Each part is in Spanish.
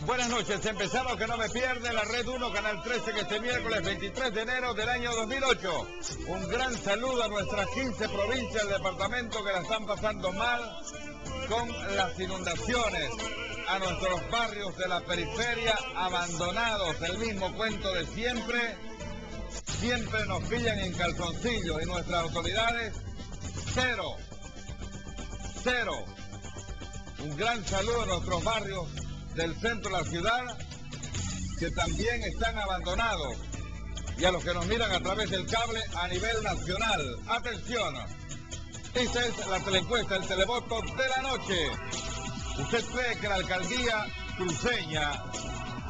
Buenas noches, empezamos que no me pierde la Red 1, Canal 13, que este miércoles 23 de enero del año 2008. Un gran saludo a nuestras 15 provincias del departamento que la están pasando mal con las inundaciones, a nuestros barrios de la periferia abandonados, el mismo cuento de siempre, siempre nos pillan en calzoncillos y nuestras autoridades, cero. Un gran saludo a nuestros barrios del centro de la ciudad, que también están abandonados, y a los que nos miran a través del cable a nivel nacional. Atención, esta es la teleencuesta, el televoto de la noche. ¿Usted cree que la alcaldía cruceña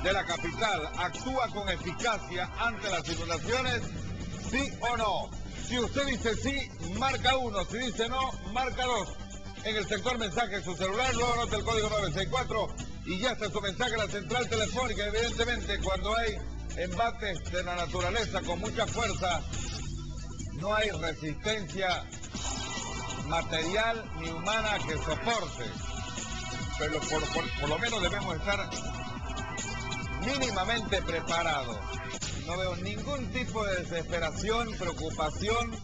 de la capital actúa con eficacia ante las inundaciones? ¿Sí o no? Si usted dice sí, marca 1, si dice no, marca 2. En el sector mensaje en su celular, luego anota el código 964 y ya está su mensaje a la central telefónica. Evidentemente, cuando hay embates de la naturaleza con mucha fuerza, no hay resistencia material ni humana que soporte. Pero por lo menos debemos estar mínimamente preparados. No veo ningún tipo de desesperación, preocupación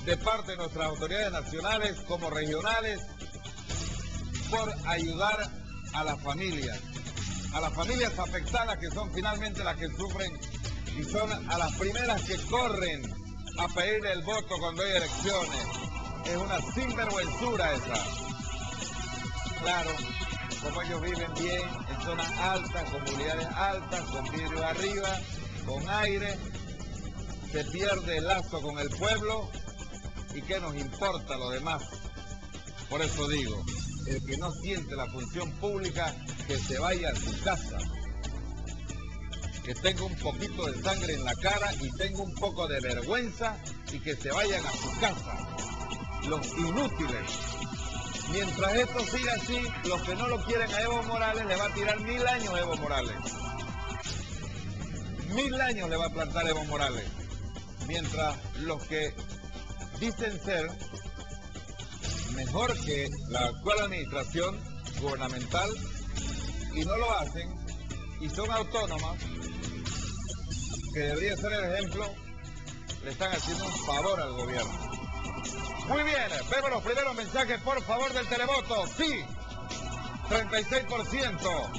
de parte de nuestras autoridades nacionales como regionales por ayudar a las familias afectadas, que son finalmente las que sufren y son a las primeras que corren a pedir el voto cuando hay elecciones. Es una sinvergüenzura esa. Claro, como ellos viven bien en zonas altas, comunidades altas, con vidrio arriba, con aire, se pierde el lazo con el pueblo. ¿Y qué nos importa lo demás? Por eso digo, el que no siente la función pública, que se vaya a su casa. Que tenga un poquito de sangre en la cara y tenga un poco de vergüenza y que se vayan a su casa. Los inútiles. Mientras esto siga así, los que no lo quieren a Evo Morales le va a tirar 1000 años a Evo Morales. 1000 años le va a plantar Evo Morales. Mientras los que dicen ser mejor que la actual administración gubernamental y no lo hacen y son autónomas, que debería ser el ejemplo, le están haciendo un favor al gobierno. Muy bien, vemos los primeros mensajes, por favor, del televoto. Sí, 36%.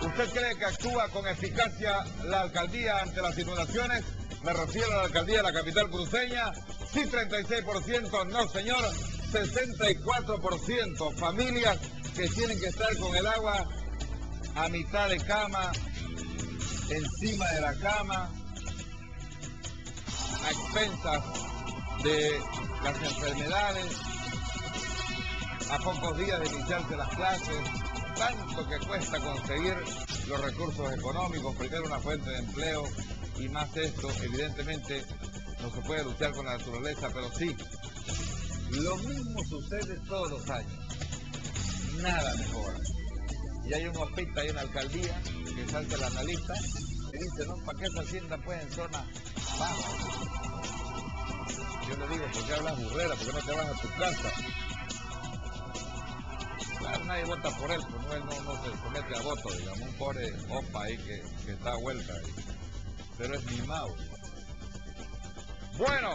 ¿Usted cree que actúa con eficacia la alcaldía ante las inundaciones? Me refiero a la alcaldía de la capital cruceña. Sí, 36%, no señor, 64%. Familias que tienen que estar con el agua a mitad de cama, encima de la cama, a expensas de las enfermedades, a pocos días de iniciarse las clases. Tanto que cuesta conseguir los recursos económicos, primero una fuente de empleo y más esto, evidentemente. No se puede luchar con la naturaleza, pero sí, lo mismo sucede todos los años. Nada mejora. Y hay un hospital, hay una alcaldía que salta el analista y dice, no, ¿para qué se asientan pues en zonas bajas? Yo le digo, ¿por qué hablas burrera? ¿Por qué no te vas a tu casa? Claro, nadie vota por él, pues él no se somete a voto, digamos, un pobre opa ahí que está a vuelta ahí. Pero es mimado. Bueno,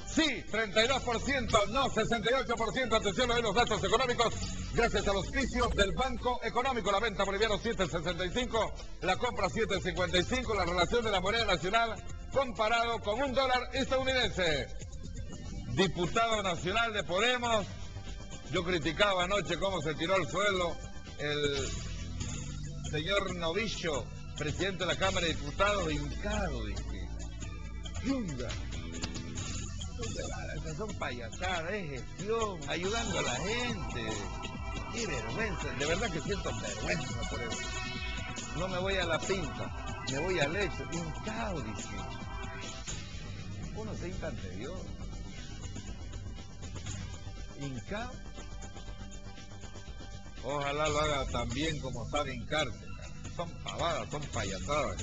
sí, 32%, no, 68%, atención a los datos económicos, gracias al auspicio del Banco Económico, la venta boliviano 7.65, la compra 7.55, la relación de la moneda nacional comparado con un dólar estadounidense. Diputado nacional de Podemos, yo criticaba anoche cómo se tiró al suelo el señor Novillo, presidente de la Cámara de Diputados, hincado, dije, ¡yunga! Son payasadas, es gestión, ayudando a la gente. Qué vergüenza, de verdad que siento vergüenza por eso. No me voy a la pinta, me voy al hecho, hincado, dice. Uno se hinca ante Dios. Hincado. Ojalá lo haga tan bien como sabe hincarse. Son pavadas, son payasadas.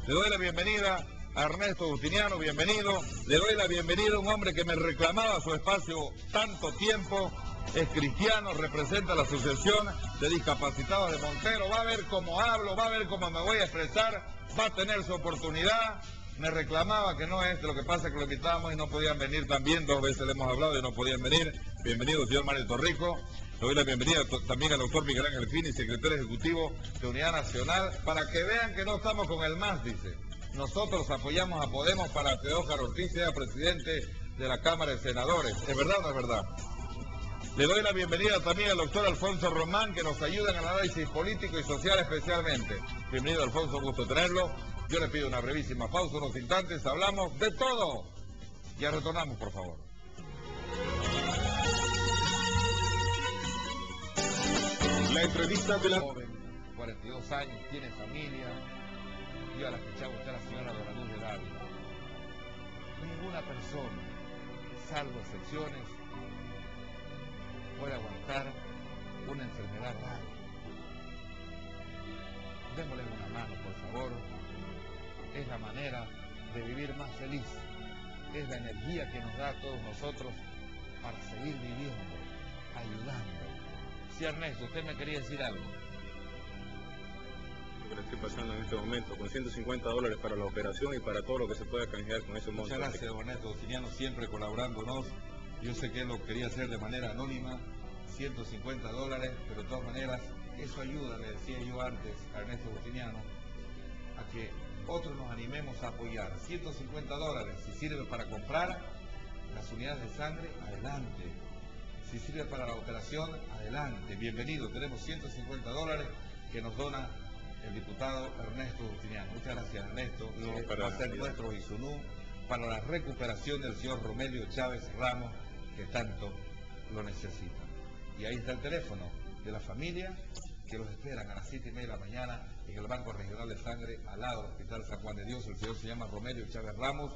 Le doy la bienvenida a Ernesto Justiniano, bienvenido. Le doy la bienvenida a un hombre que me reclamaba su espacio tanto tiempo, es cristiano, representa la Asociación de Discapacitados de Montero. Va a ver cómo hablo, va a ver cómo me voy a expresar, va a tener su oportunidad. Me reclamaba que no es, lo que pasa es que lo invitábamos y no podían venir también, 2 veces le hemos hablado y no podían venir. Bienvenido, señor Mario Torrico. Le doy la bienvenida también al doctor Miguel Ángel Fini, secretario ejecutivo de Unidad Nacional, para que vean que no estamos con el MAS, dice. Nosotros apoyamos a Podemos para que Óscar Ortiz sea presidente de la Cámara de Senadores. ¿Es verdad o no es verdad? Le doy la bienvenida también al doctor Alfonso Román, que nos ayuda en el análisis político y social especialmente. Bienvenido, Alfonso, gusto tenerlo. Yo le pido una brevísima pausa, unos instantes, hablamos de todo. Ya retornamos, por favor. La entrevista de la... Joven, 42 años, tiene familia. Yo la escuchaba usted, la señora de la Luz de Dávila. Ninguna persona, salvo excepciones, puede aguantar una enfermedad grave. Démosle una mano, por favor. Es la manera de vivir más feliz. Es la energía que nos da a todos nosotros para seguir viviendo, ayudando. Sí, Ernesto, usted me quería decir algo. Lo que le estoy pasando en este momento, con $150 para la operación y para todo lo que se pueda canjear con ese monto. Muchas gracias, don Ernesto Justiniano, siempre colaborándonos. Yo sé que él lo quería hacer de manera anónima, $150, pero de todas maneras, eso ayuda, le decía yo antes a Ernesto Justiniano, a que otros nos animemos a apoyar. $150, si sirve para comprar las unidades de sangre, adelante. Si sirve para la operación, adelante. Bienvenido, tenemos $150 que nos dona el diputado Ernesto Justiniano. Muchas gracias, Ernesto. Va a ser nuestro ISUNU para la recuperación del señor Romelio Chávez Ramos, que tanto lo necesita. Y ahí está el teléfono de la familia, que los esperan a las 7:30 de la mañana en el Banco Regional de Sangre, al lado del Hospital San Juan de Dios. El señor se llama Romelio Chávez Ramos,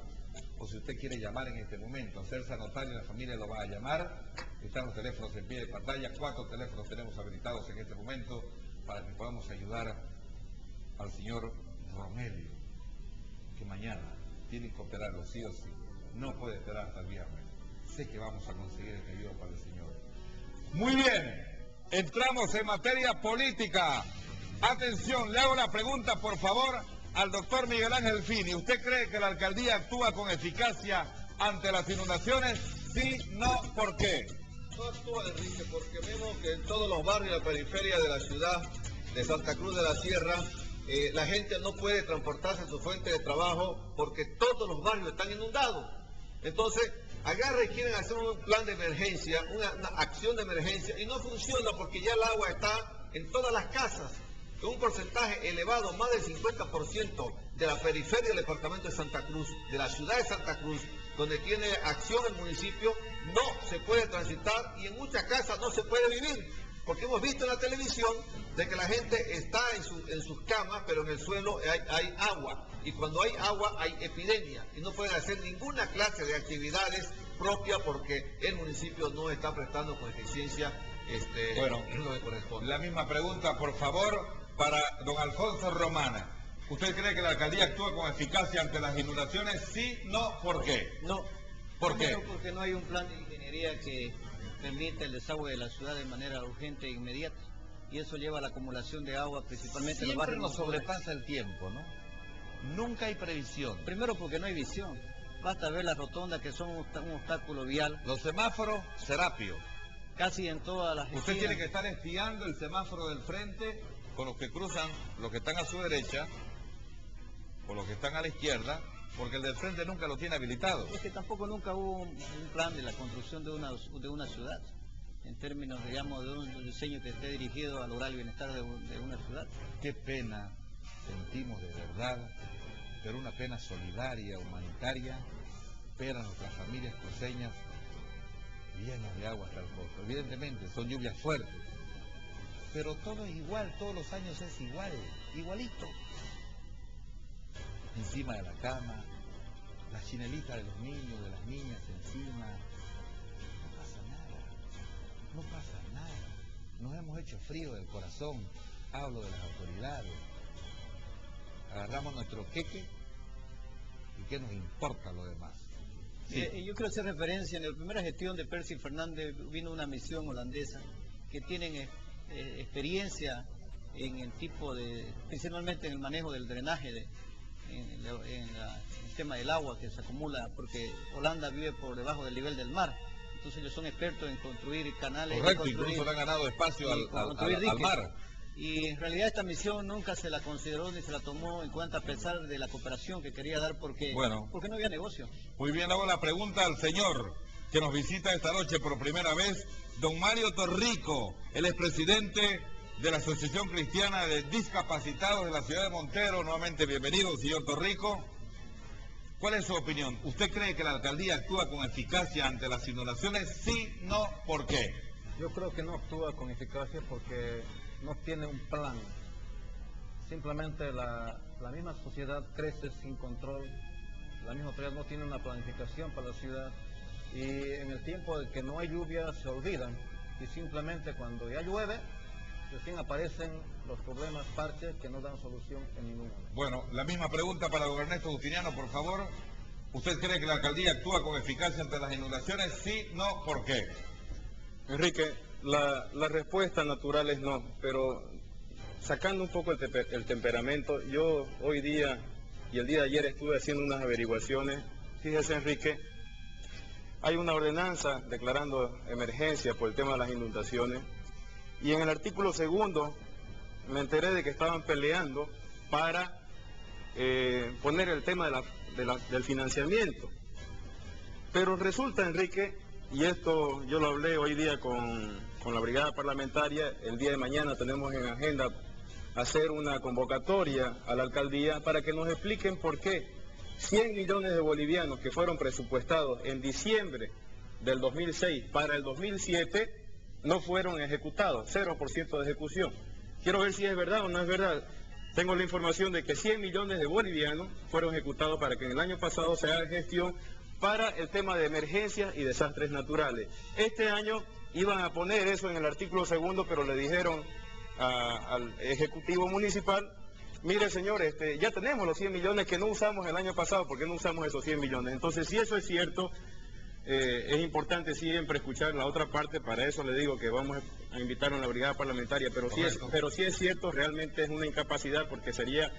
o si usted quiere llamar en este momento, hacerse anotar y la familia lo va a llamar. Están los teléfonos en pie de pantalla, 4 teléfonos tenemos habilitados en este momento para que podamos ayudar al señor Romelio, que mañana tiene que operarlo sí o sí. No puede esperar hasta el viernes. Sé que vamos a conseguir este ayuda para el señor. Muy bien. Entramos en materia política. Atención, le hago la pregunta, por favor, al doctor Miguel Ángel Fini. ¿Usted cree que la alcaldía actúa con eficacia ante las inundaciones? Sí, no, ¿por qué? No actúa, Enrique, porque vemos que en todos los barrios de la periferia de la ciudad de Santa Cruz de la Sierra, la gente no puede transportarse a su fuente de trabajo porque todos los barrios están inundados. Entonces, agarra y quieren hacer un plan de emergencia, una acción de emergencia, y no funciona porque ya el agua está en todas las casas. En un porcentaje elevado, más del 50% de la periferia del departamento de Santa Cruz, de la ciudad de Santa Cruz, donde tiene acción el municipio, no se puede transitar y en muchas casas no se puede vivir. Porque hemos visto en la televisión de que la gente está en sus camas, pero en el suelo hay agua. Y cuando hay agua hay epidemia. Y no pueden hacer ninguna clase de actividades propias porque el municipio no está prestando con eficiencia bueno, lo que corresponde. La misma pregunta, por favor, para don Alfonso Romana. ¿Usted cree que la alcaldía actúa con eficacia ante las inundaciones? Sí, no, ¿por qué? No. ¿Por qué? Primero, porque no hay un plan de ingeniería que permita el desagüe de la ciudad de manera urgente e inmediata. Y eso lleva a la acumulación de agua, principalmente en los Siempre barrios. nos sobrepasa el tiempo, ¿no? Nunca hay previsión. Primero, porque no hay visión. Basta ver las rotondas, que son un obstáculo vial. Los semáforos, Serapio. Casi en todas las Usted esquinas. tiene que estar espiando el semáforo del frente con los que cruzan, los que están a su derecha, con los que están a la izquierda, porque el del frente nunca lo tiene habilitado. Es que tampoco nunca hubo un plan de la construcción de una ciudad, en términos, digamos, de un diseño que esté dirigido al lograr el bienestar de una ciudad. Qué pena sentimos de verdad, pero una pena solidaria, humanitaria, ver a nuestras familias cruceñas llenas de agua hasta el costo. Evidentemente son lluvias fuertes, pero todo es igual, todos los años es igual, igualito. Encima de la cama, las chinelitas de los niños, de las niñas encima. No pasa nada, no pasa nada. Nos hemos hecho frío del corazón, hablo de las autoridades. Agarramos nuestro queque y qué nos importa lo demás. Yo quiero hacer referencia, en la primera gestión de Percy Fernández vino una misión holandesa que tienen experiencia en el tipo de, principalmente en el manejo del drenaje, en el tema del agua que se acumula, porque Holanda vive por debajo del nivel del mar. Entonces ellos son expertos en construir canales. Correcto, incluso le han ganado espacio al mar. Y en realidad esta misión nunca se la consideró ni se la tomó en cuenta a pesar de la cooperación que quería dar porque no había negocio. Muy bien, hago la pregunta al señor que nos visita esta noche por primera vez, don Mario Torrico, el expresidente de la Asociación Cristiana de Discapacitados de la ciudad de Montero. Nuevamente bienvenido, señor Torrico. ¿Cuál es su opinión? ¿Usted cree que la alcaldía actúa con eficacia ante las inundaciones? Sí, no, ¿por qué? Yo creo que no actúa con eficacia porque no tiene un plan. Simplemente la misma sociedad crece sin control. La misma autoridad no tiene una planificación para la ciudad. Y en el tiempo de que no hay lluvia se olvidan. Y simplemente cuando ya llueve, recién aparecen los problemas parches que no dan solución en ningún momento. Bueno, la misma pregunta para don Ernesto Justiniano, por favor. ¿Usted cree que la alcaldía actúa con eficacia ante las inundaciones? Sí, no, ¿por qué? Enrique, la respuesta natural es no, pero sacando un poco el temperamento, yo hoy día y el día de ayer estuve haciendo unas averiguaciones. Fíjese, Enrique, hay una ordenanza declarando emergencia por el tema de las inundaciones y en el artículo 2 me enteré de que estaban peleando para poner el tema del financiamiento. Pero resulta, Enrique, y esto yo lo hablé hoy día con la brigada parlamentaria, el día de mañana tenemos en agenda hacer una convocatoria a la alcaldía para que nos expliquen por qué 100 millones de bolivianos que fueron presupuestados en diciembre del 2006 para el 2007 no fueron ejecutados, 0% de ejecución. Quiero ver si es verdad o no es verdad. Tengo la información de que 100 millones de bolivianos fueron ejecutados para que en el año pasado se haga gestión para el tema de emergencias y desastres naturales. Este año iban a poner eso en el artículo 2, pero le dijeron al Ejecutivo Municipal, mire señor, ya tenemos los 100 millones que no usamos el año pasado, ¿por qué no usamos esos 100 millones? Entonces, si eso es cierto, es importante siempre escuchar la otra parte. Para eso le digo que vamos a invitar a la brigada parlamentaria, pero si es cierto, realmente es una incapacidad porque sería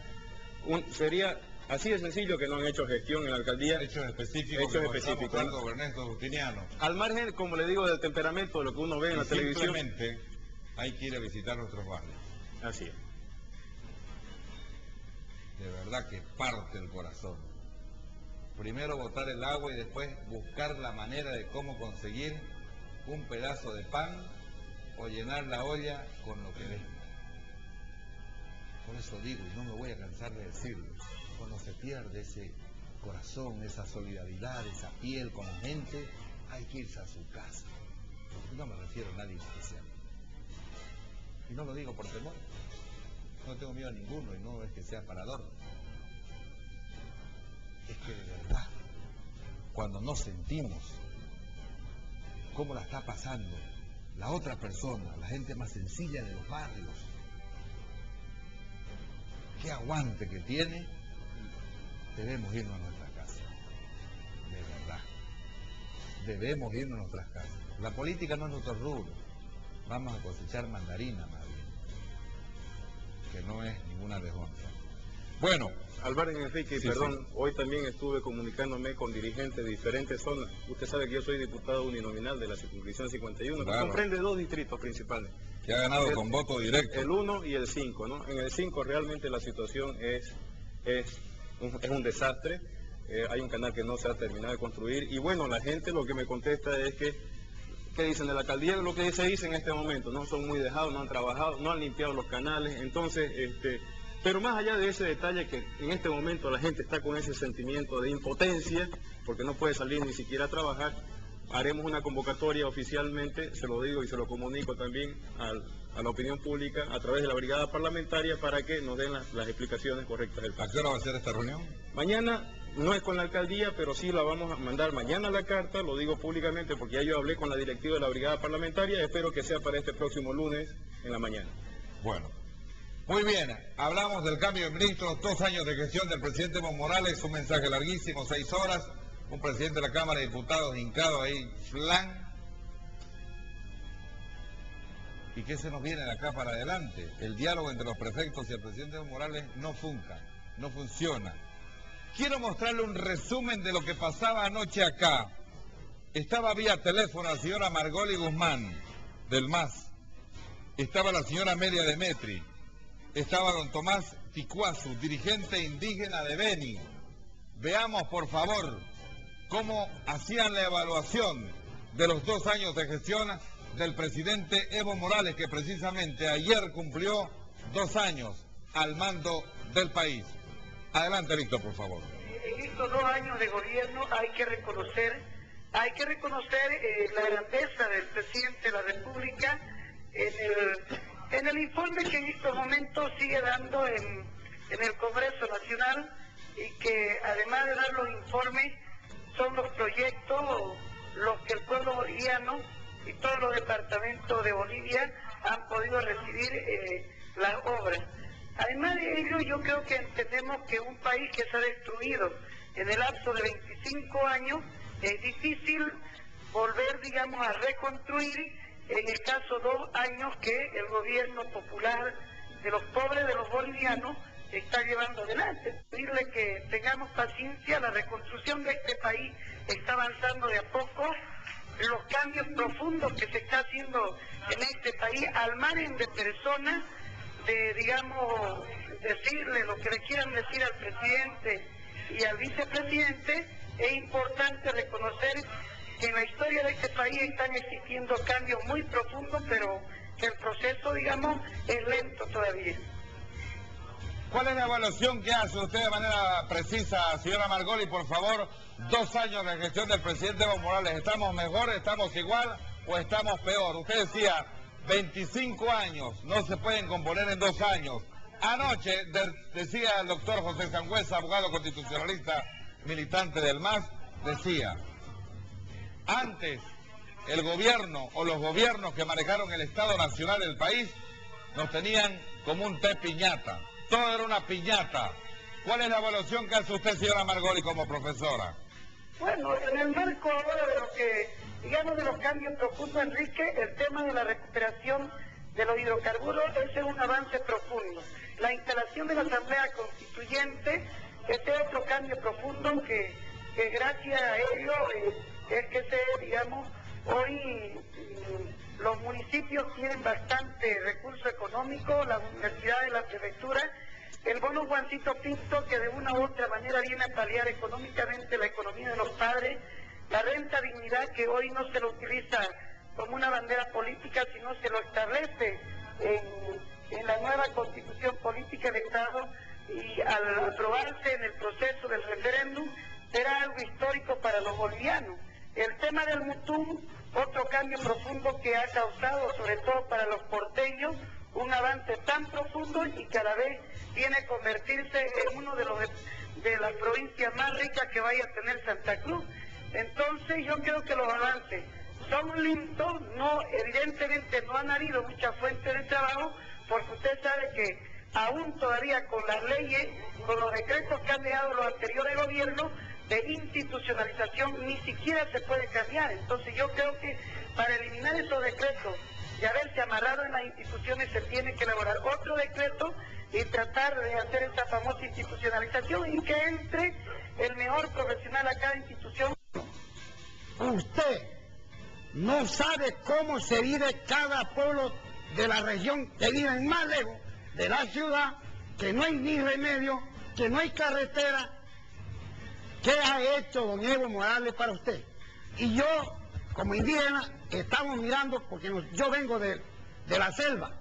así de sencillo que no han hecho gestión en la alcaldía. Hechos específicos. ¿No? Ernesto Justiniano. Al margen, como le digo, del temperamento, de lo que uno ve en la televisión. Simplemente hay que ir a visitar nuestros barrios. Así es. De verdad que parte el corazón. Primero botar el agua y después buscar la manera de cómo conseguir un pedazo de pan o llenar la olla con lo que venga. Por eso digo, y no me voy a cansar de decirlo, cuando se pierde ese corazón, esa solidaridad, esa piel con la gente, hay que irse a su casa. No me refiero a nadie especial. Y no lo digo por temor. No tengo miedo a ninguno y no es que sea parador. Es que de verdad, cuando nos sentimos cómo la está pasando la otra persona, la gente más sencilla de los barrios, qué aguante que tiene, debemos irnos a nuestras casas. De verdad. Debemos irnos a nuestras casas. La política no es nuestro rubro. Vamos a cosechar mandarina, más bien. Que no es ninguna deshonra. Bueno. Álvaro Enrique, sí, perdón, sí. Hoy también estuve comunicándome con dirigentes de diferentes zonas. Usted sabe que yo soy diputado uninominal de la circunscripción 51, claro, que comprende 2 distritos principales. Que ha ganado con voto directo. El 1 y el 5, ¿no? En el 5 realmente la situación es un desastre. Hay un canal que no se ha terminado de construir. Y bueno, la gente lo que me contesta es que, ¿qué dicen de la alcaldía? Lo que se dice en este momento, no son muy dejados, no han trabajado, no han limpiado los canales. Entonces, pero más allá de ese detalle que en este momento la gente está con ese sentimiento de impotencia, porque no puede salir ni siquiera a trabajar, haremos una convocatoria oficialmente, se lo digo y se lo comunico también a la opinión pública a través de la brigada parlamentaria para que nos den las explicaciones correctas del caso. ¿A qué hora va a ser esta reunión? Mañana no es con la alcaldía, pero sí la vamos a mandar mañana la carta, lo digo públicamente porque ya yo hablé con la directiva de la brigada parlamentaria, espero que sea para este próximo lunes en la mañana. Bueno. Muy bien, hablamos del cambio de ministros, 2 años de gestión del presidente Evo Morales, un mensaje larguísimo, 6 horas. un presidente de la Cámara de Diputados hincado ahí, flan. ¿Y qué se nos viene de acá para adelante? El diálogo entre los prefectos y el presidente Evo Morales no funciona. Quiero mostrarle un resumen de lo que pasaba anoche acá. Estaba vía teléfono la señora Margoli Guzmán, del MAS. Estaba la señora Amelia Demetri. Estaba don Tomás Ticuazu, dirigente indígena de Beni. Veamos, por favor, cómo hacían la evaluación de los 2 años de gestión del presidente Evo Morales, que precisamente ayer cumplió 2 años al mando del país. Adelante, Víctor, por favor. En estos 2 años de gobierno hay que reconocer la grandeza del presidente de la República en el informe que en estos momentos sigue dando en el Congreso Nacional, y que además de dar los informes son los proyectos los que el pueblo boliviano y todos los departamentos de Bolivia han podido recibir las obras. Además de ello, yo creo que entendemos que un país que se ha destruido en el lapso de 25 años, es difícil volver, digamos, a reconstruir en escasos 2 años que el gobierno popular de los pobres, de los bolivianos, está llevando adelante. Pedirle que tengamos paciencia, la reconstrucción de este país está avanzando de a poco. Los cambios profundos que se está haciendo en este país, al margen de personas, de, digamos, decirle lo que le quieran decir al presidente y al vicepresidente, es importante reconocer que en la historia de este país están existiendo cambios muy profundos, pero que el proceso, digamos, es lento todavía. ¿Cuál es la evaluación que hace usted de manera precisa, señora Margoli, por favor? 2 años de gestión del presidente Evo Morales. ¿Estamos mejor, estamos igual o estamos peor? Usted decía, 25 años no se pueden componer en 2 años. Anoche decía el doctor José Sangüesa, abogado constitucionalista, militante del MAS, decía, antes el gobierno o los gobiernos que manejaron el Estado Nacional del país nos tenían como un té piñata. Todo era una piñata. ¿Cuál es la evaluación que hace usted, señora Margoli, como profesora? Bueno, en el marco ahora de lo que, digamos, de los cambios profundos, Enrique, el tema de la recuperación de los hidrocarburos, ese es un avance profundo. La instalación de la Asamblea Constituyente, este es otro cambio profundo que gracias a ello es que digamos, hoy los municipios tienen bastante recurso económico, las universidades, las prefecturas, el bono Juancito Pinto, que de una u otra manera viene a paliar económicamente la economía de los padres, la renta dignidad, que hoy no se lo utiliza como una bandera política, sino se lo establece en la nueva constitución política del Estado, y al aprobarse en el proceso del referéndum será algo histórico para los bolivianos. El tema del Mutum, otro cambio profundo que ha causado, sobre todo para los porteños, un avance tan profundo y cada vez viene a convertirse en uno de las provincias más ricas que vaya a tener Santa Cruz. Entonces yo creo que los avances son lentos, evidentemente no han habido muchas fuentes de trabajo, porque usted sabe que aún todavía con las leyes, con los decretos que han dejado los anteriores gobiernos, de institucionalización ni siquiera se puede cambiar. Entonces yo creo que para eliminar esos decretos y haberse amarrado en las instituciones se tiene que elaborar otro decreto y tratar de hacer esa famosa institucionalización y que entre el mejor profesional a cada institución. Usted no sabe cómo se vive cada pueblo de la región, que viven más lejos de la ciudad, que no hay ni remedio, que no hay carretera. ¿Qué ha hecho don Evo Morales para usted? Y yo, como indígena, estamos mirando, porque yo vengo de la selva,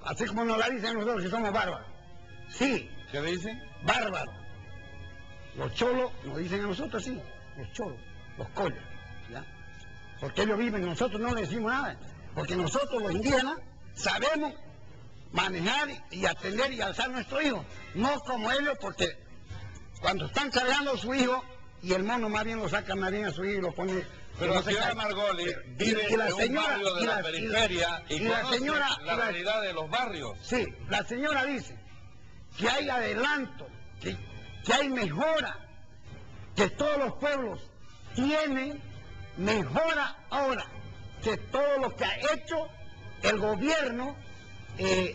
así como nos la dicen nosotros que somos bárbaros. Sí. ¿Qué dicen? Bárbaros. Los cholos nos dicen a nosotros, sí, los cholos, los collos, ¿ya? Porque ellos viven, nosotros no les decimos nada, porque nosotros los indígenas sabemos manejar y atender y alzar a nuestros hijos, no como ellos, porque cuando están cargando a su hijo, y el mono más bien lo saca más bien a su hijo y lo pone... Pero la señora Margoli vive en un barrio de la periferia y conoce la realidad de los barrios. Sí, la señora dice que hay adelanto, que hay mejora, que todos los pueblos tienen mejora ahora, que todo lo que ha hecho el gobierno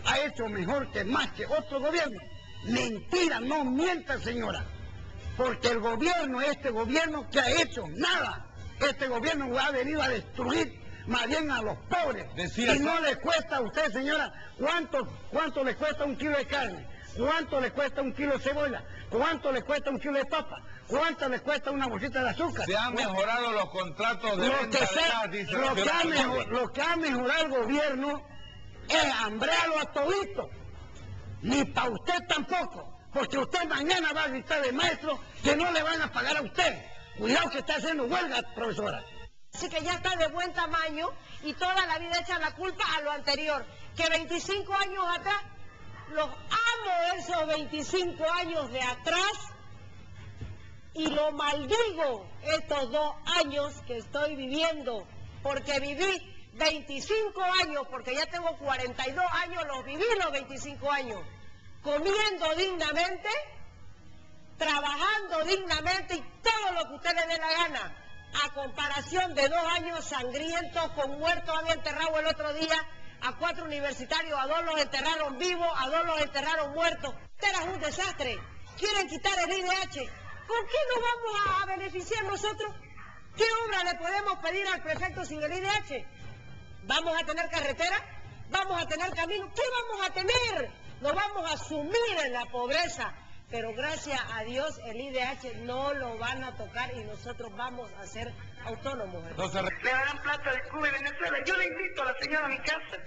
ha hecho mejor que más que otro gobierno. Mentira, no mienta, señora, porque el gobierno, este gobierno que ha hecho nada, este gobierno ha venido a destruir más bien a los pobres. Y no le cuesta a usted, señora, ¿cuánto le cuesta un kilo de carne? ¿Cuánto le cuesta un kilo de cebolla? ¿Cuánto le cuesta un kilo de papa? ¿Cuánto le cuesta una bolsita de azúcar? Se han mejorado los contratos de venta de gas, dice lo que ha mejorado el gobierno es hambrearlo a todito. Ni para usted tampoco, porque usted mañana va a gritar de maestro que no le van a pagar a usted. Cuidado que está haciendo huelga, profesora. Así que ya está de buen tamaño y toda la vida echa la culpa a lo anterior. Que 25 años atrás, los amo esos 25 años de atrás y lo maldigo estos 2 años que estoy viviendo, porque viví 25 años, porque ya tengo 42 años, los viví los 25 años, comiendo dignamente, trabajando dignamente y todo lo que usted le dé la gana, a comparación de 2 años sangrientos, con muertos. Había enterrado el otro día a 4 universitarios, a 2 los enterraron vivos, a 2 los enterraron muertos. Este era un desastre. Quieren quitar el IDH. ¿Con qué nos vamos a beneficiar nosotros? ¿Qué obra le podemos pedir al prefecto sin el IDH? ¿Vamos a tener carretera? ¿Vamos a tener camino? ¿Qué vamos a tener? Nos vamos a sumir en la pobreza. Pero gracias a Dios el IDH no lo van a tocar y nosotros vamos a ser autónomos. Le darán plata de Cuba y Venezuela. Yo le invito a la señora a mi casa.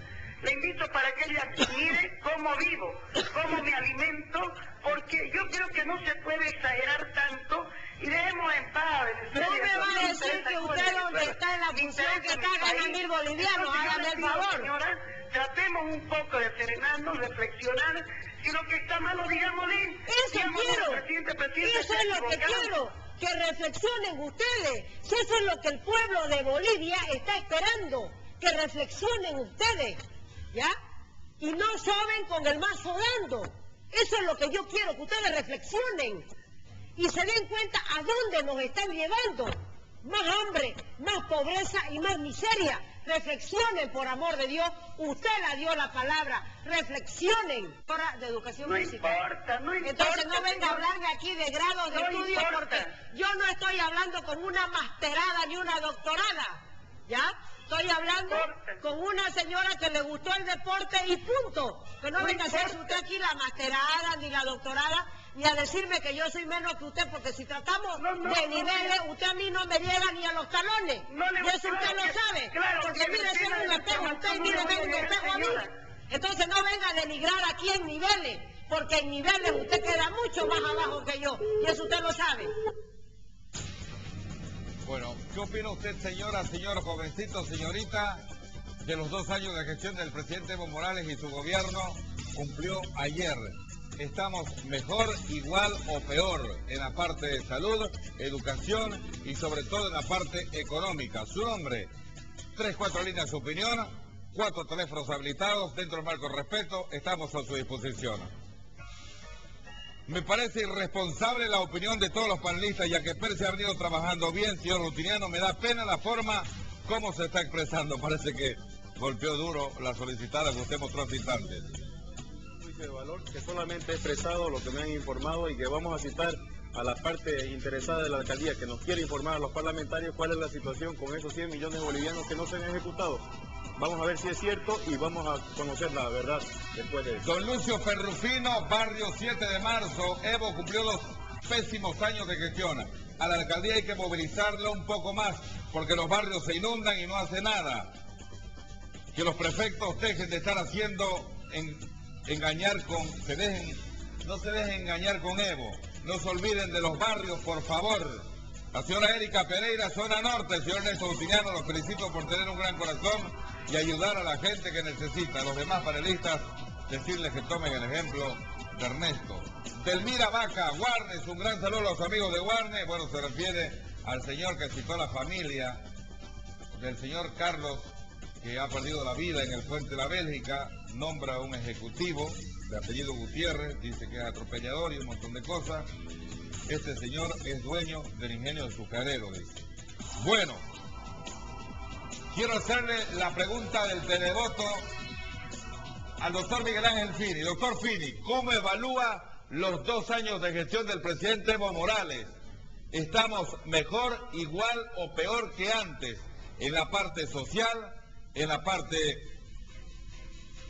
Le invito para que ella mire cómo vivo, cómo me alimento, porque yo creo que no se puede exagerar tanto y dejemos en paz a Venezuela. No me va a decir que usted donde está en la función que está gana 1.000 bolivianos, hágame el favor. Señora, tratemos un poco de serenarnos, reflexionar, si lo que está malo, digámosle. Eso quiero, eso es lo que quiero, que reflexionen ustedes, si eso es lo que el pueblo de Bolivia está esperando, que reflexionen ustedes, ¿ya? Y no soben con el mazo dando. Eso es lo que yo quiero, que ustedes reflexionen y se den cuenta a dónde nos están llevando. Más hambre, más pobreza y más miseria. Reflexionen, por amor de Dios. Usted la dio la palabra. Reflexionen. Hora de educación física. No importa. Entonces no venga a hablarme aquí de grados de estudio, porque yo no estoy hablando con una masterada ni una doctorada. ¿Ya? Estoy hablando con una señora que le gustó el deporte y punto. Que no venga a hacerse usted aquí la masterada ni la doctorada, ni a decirme que yo soy menos que usted, porque si tratamos de niveles, usted a mí no me llega ni a los talones. Y eso usted lo sabe. Porque mire, si es un espejo usted y mire, un espejo a mí. Entonces no venga a denigrar aquí en niveles, porque en niveles usted queda mucho más abajo que yo. Y eso usted lo sabe. Bueno, ¿qué opina usted, señora, señor, jovencito, señorita, de los 2 años de gestión del presidente Evo Morales y su gobierno cumplió ayer? ¿Estamos mejor, igual o peor en la parte de salud, educación y sobre todo en la parte económica? Su nombre, 3-4 líneas de opinión, 4 teléfonos habilitados, dentro del marco de respeto, estamos a su disposición. Me parece irresponsable la opinión de todos los panelistas, ya que Percy ha venido trabajando bien, señor Rutiniano. Me da pena la forma como se está expresando. Parece que golpeó duro la solicitada que usted mostró hace instantes. De valor que solamente he expresado lo que me han informado y que vamos a citar a la parte interesada de la alcaldía que nos quiere informar a los parlamentarios cuál es la situación con esos 100 millones de bolivianos que no se han ejecutado. Vamos a ver si es cierto y vamos a conocer la verdad después de eso. Don Lucio Ferrufino, barrio 7 de marzo. Evo cumplió 2 pésimos años de gestión. A la alcaldía hay que movilizarla un poco más porque los barrios se inundan y no hace nada. Que los prefectos dejen de estar haciendo no se dejen engañar con Evo. No se olviden de los barrios, por favor. La señora Erika Pereira, zona norte. El señor Ernesto Rutiniano, los felicito por tener un gran corazón y ayudar a la gente que necesita. A los demás panelistas, decirles que tomen el ejemplo de Ernesto. Delmira Vaca, Guarnes, un gran saludo a los amigos de Guarnes. Bueno, se refiere al señor que citó a la familia del señor Carlos, que ha perdido la vida en el Puente de la Bélgica. Nombra un ejecutivo de apellido Gutiérrez, dice que es atropellador y un montón de cosas. Este señor es dueño del ingenio azucarero, dice. Bueno, quiero hacerle la pregunta del televoto al doctor Miguel Ángel Fini. Doctor Fini, ¿cómo evalúa los 2 años de gestión del presidente Evo Morales? ¿Estamos mejor, igual o peor que antes en la parte social, en la parte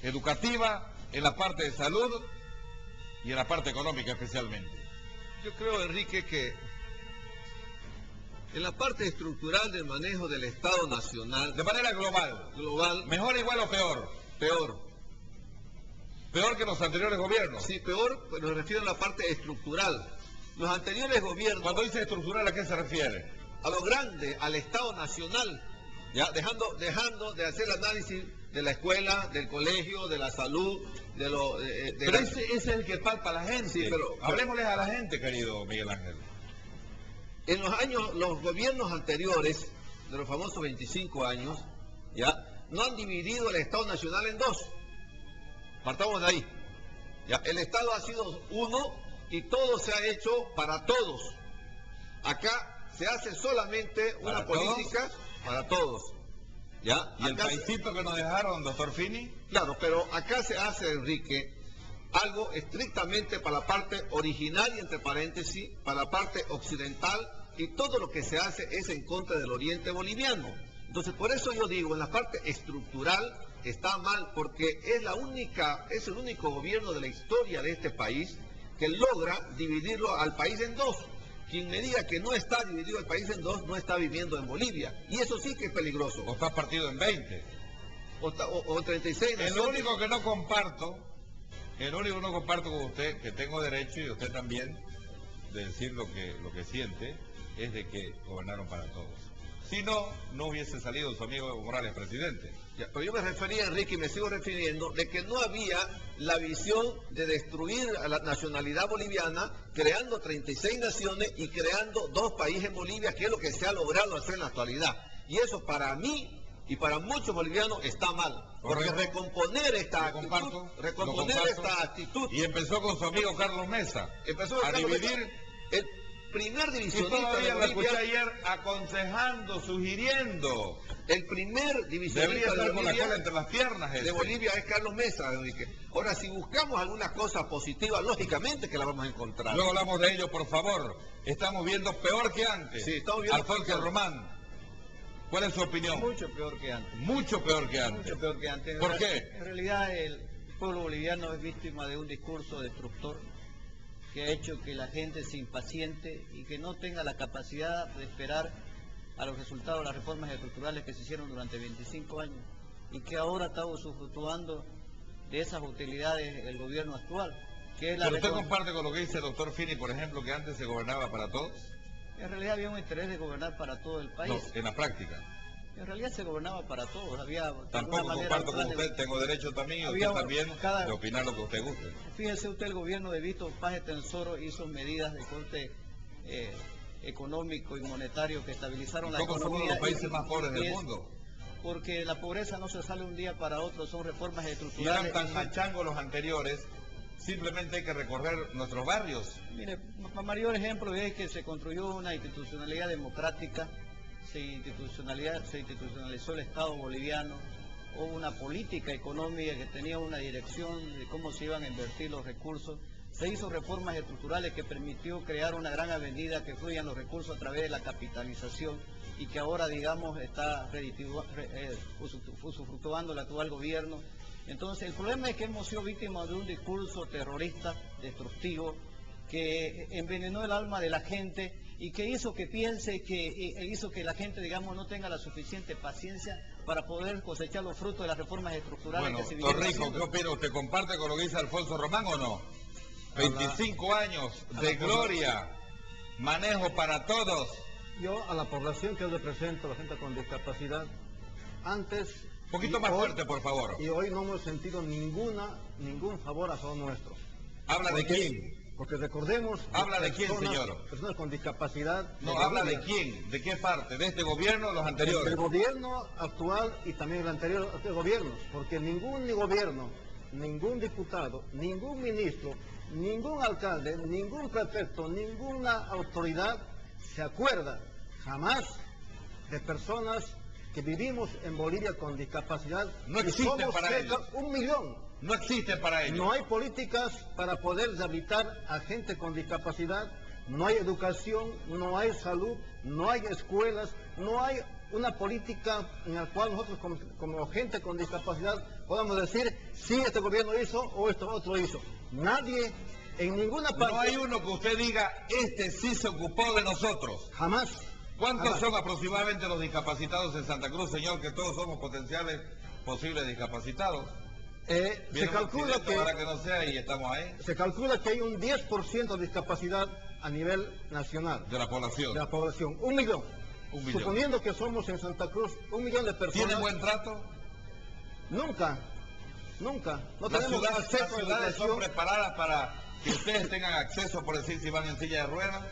educativa, en la parte de salud y en la parte económica especialmente? Yo creo, Enrique, que en la parte estructural del manejo del Estado Nacional, De manera global, ¿mejor, igual o peor? peor. Peor que los anteriores gobiernos. Sí, peor, pero me refiero a la parte estructural. Los anteriores gobiernos, Cuando dice estructural, ¿a qué se refiere? a lo grande, al Estado Nacional, ya dejando de hacer el análisis de la escuela, del colegio, de la salud, de lo... Pero ese es el que palpa a la gente. Sí, pero- Hablemosles a la gente, querido Miguel Ángel. En los gobiernos anteriores, de los famosos 25 años, ya no han dividido el Estado Nacional en 2. Partamos de ahí. Ya, el Estado ha sido uno y todo se ha hecho para todos. Acá se hace solamente una ¿Para todos? política para todos. ¿Ya? ¿Y el Acá se- paisito que nos dejaron, doctor Fini? Claro, pero acá se hace, Enrique, algo estrictamente para la parte originaria, entre paréntesis, para la parte occidental, y todo lo que se hace es en contra del oriente boliviano. Entonces, por eso yo digo, en la parte estructural está mal, porque es el único gobierno de la historia de este país que logra dividirlo al país en 2. Quien me diga que no está dividido el país en 2, no está viviendo en Bolivia. Y eso sí que es peligroso. ¿O está partido en 20? O 36 El naciones. único que no comparto con usted, que tengo derecho y usted también, de decir lo que siente, es de que gobernaron para todos. Si no, no hubiese salido su amigo Evo Morales presidente. Ya, pero yo me refería, Enrique, y me sigo refiriendo, de que no había la visión de destruir a la nacionalidad boliviana, creando 36 naciones y creando 2 países en Bolivia, que es lo que se ha logrado hacer en la actualidad. Y eso para mí y para muchos bolivianos está mal. Porque Correcto. recomponer esta Lo actitud, comparto. esta actitud, Y empezó con su amigo Carlos Mesa empezó a Carlos Mesa, dividir. el primer Y divisionista de todavía lo escuché Bolivia, ayer aconsejando, sugiriendo. el primer Debería divisionista de estar con la Bolivia, cola entre las piernas. de ese. Bolivia es Carlos Mesa, Enrique. Ahora, si buscamos alguna cosa positiva, lógicamente que la vamos a encontrar. Luego hablamos de ello, por favor. Estamos viendo peor que antes. Sí, estamos viendo peor que Alfonso antes. Román, ¿cuál es su opinión? Mucho peor que antes. Mucho peor que antes. Mucho peor que antes. ¿Por qué? En realidad el pueblo boliviano es víctima de un discurso destructor que ha hecho que la gente se impaciente y que no tenga la capacidad de esperar a los resultados de las reformas estructurales que se hicieron durante 25 años y que ahora está usufructuando de esas utilidades del gobierno actual, que es la ¿Pero usted reforma. comparte con lo que dice el doctor Fini, por ejemplo, que antes se gobernaba para todos? En realidad había un interés de gobernar para todo el país. No, en la práctica. En realidad se gobernaba para todos. Había de alguna Tampoco manera, comparto un con plan de- usted, tengo derecho también y Había usted también cada- de opinar lo que usted guste. Fíjese usted, el gobierno de Víctor Paz Tensoro hizo medidas de corte económico y monetario que estabilizaron la ¿Cómo somos economía. los países más pobres del y es- mundo? Porque la pobreza no se sale un día para otro, son reformas Y estructurales. eran tan machangos los anteriores, simplemente hay que recorrer nuestros barrios. Mire, mayor ejemplo es que se construyó una institucionalidad democrática, se institucionalizó el Estado boliviano, hubo una política económica que tenía una dirección de cómo se iban a invertir los recursos, se hizo reformas estructurales que permitió crear una gran avenida que fluyan los recursos a través de la capitalización y que ahora, digamos, está usufructuando el actual gobierno. Entonces, el problema es que hemos sido víctimas de un discurso terrorista, destructivo, que envenenó el alma de la gente y que hizo que piense hizo que la gente, digamos, no tenga la suficiente paciencia para poder cosechar los frutos de las reformas estructurales Bueno, que se vinieron Torrico, ¿qué haciendo. opina? ¿Usted comparte con lo que dice Alfonso Román o no? 25 años a de la gloria, manejo para todos. Yo a la población que yo represento, la gente con discapacidad, antes... Un poquito y más hoy- fuerte, por favor. Y hoy no hemos sentido ningún favor a favor nuestro. ¿Habla de Porque- quién? Porque recordemos... ¿Habla de quién, personas- señor? Personas con discapacidad... No, habla de quién, de qué parte, de este gobierno o los anteriores. El gobierno actual y también el anterior gobiernos, porque ningún gobierno, ningún diputado, ningún ministro, ningún alcalde, ningún prefecto, ninguna autoridad se acuerda jamás de personas que vivimos en Bolivia con discapacidad. No existen somos para cerca ellos. 1 millón. No existe para ellos. No hay políticas para poder rehabilitar a gente con discapacidad, no hay educación, no hay salud, no hay escuelas, no hay una política en la cual nosotros como gente con discapacidad podamos decir, sí, este gobierno hizo o esto otro hizo. Nadie, en ninguna parte... No hay uno que usted diga, este sí se ocupó de nosotros. Jamás. ¿Cuántos jamás. son aproximadamente los discapacitados en Santa Cruz, señor? Que todos somos potenciales posibles discapacitados. Se calcula que... Para que no sea y estamos ahí. Se calcula que hay un 10% de discapacidad a nivel nacional. De la población. De la población. 1 millón. 1 millón. Suponiendo que somos en Santa Cruz 1 millón de personas. ¿Tienen buen trato? Nunca. Nunca. No Las tenemos ciudades, acceso las a ciudades son educación. preparadas para que ustedes tengan acceso, por decir, si van en silla de ruedas.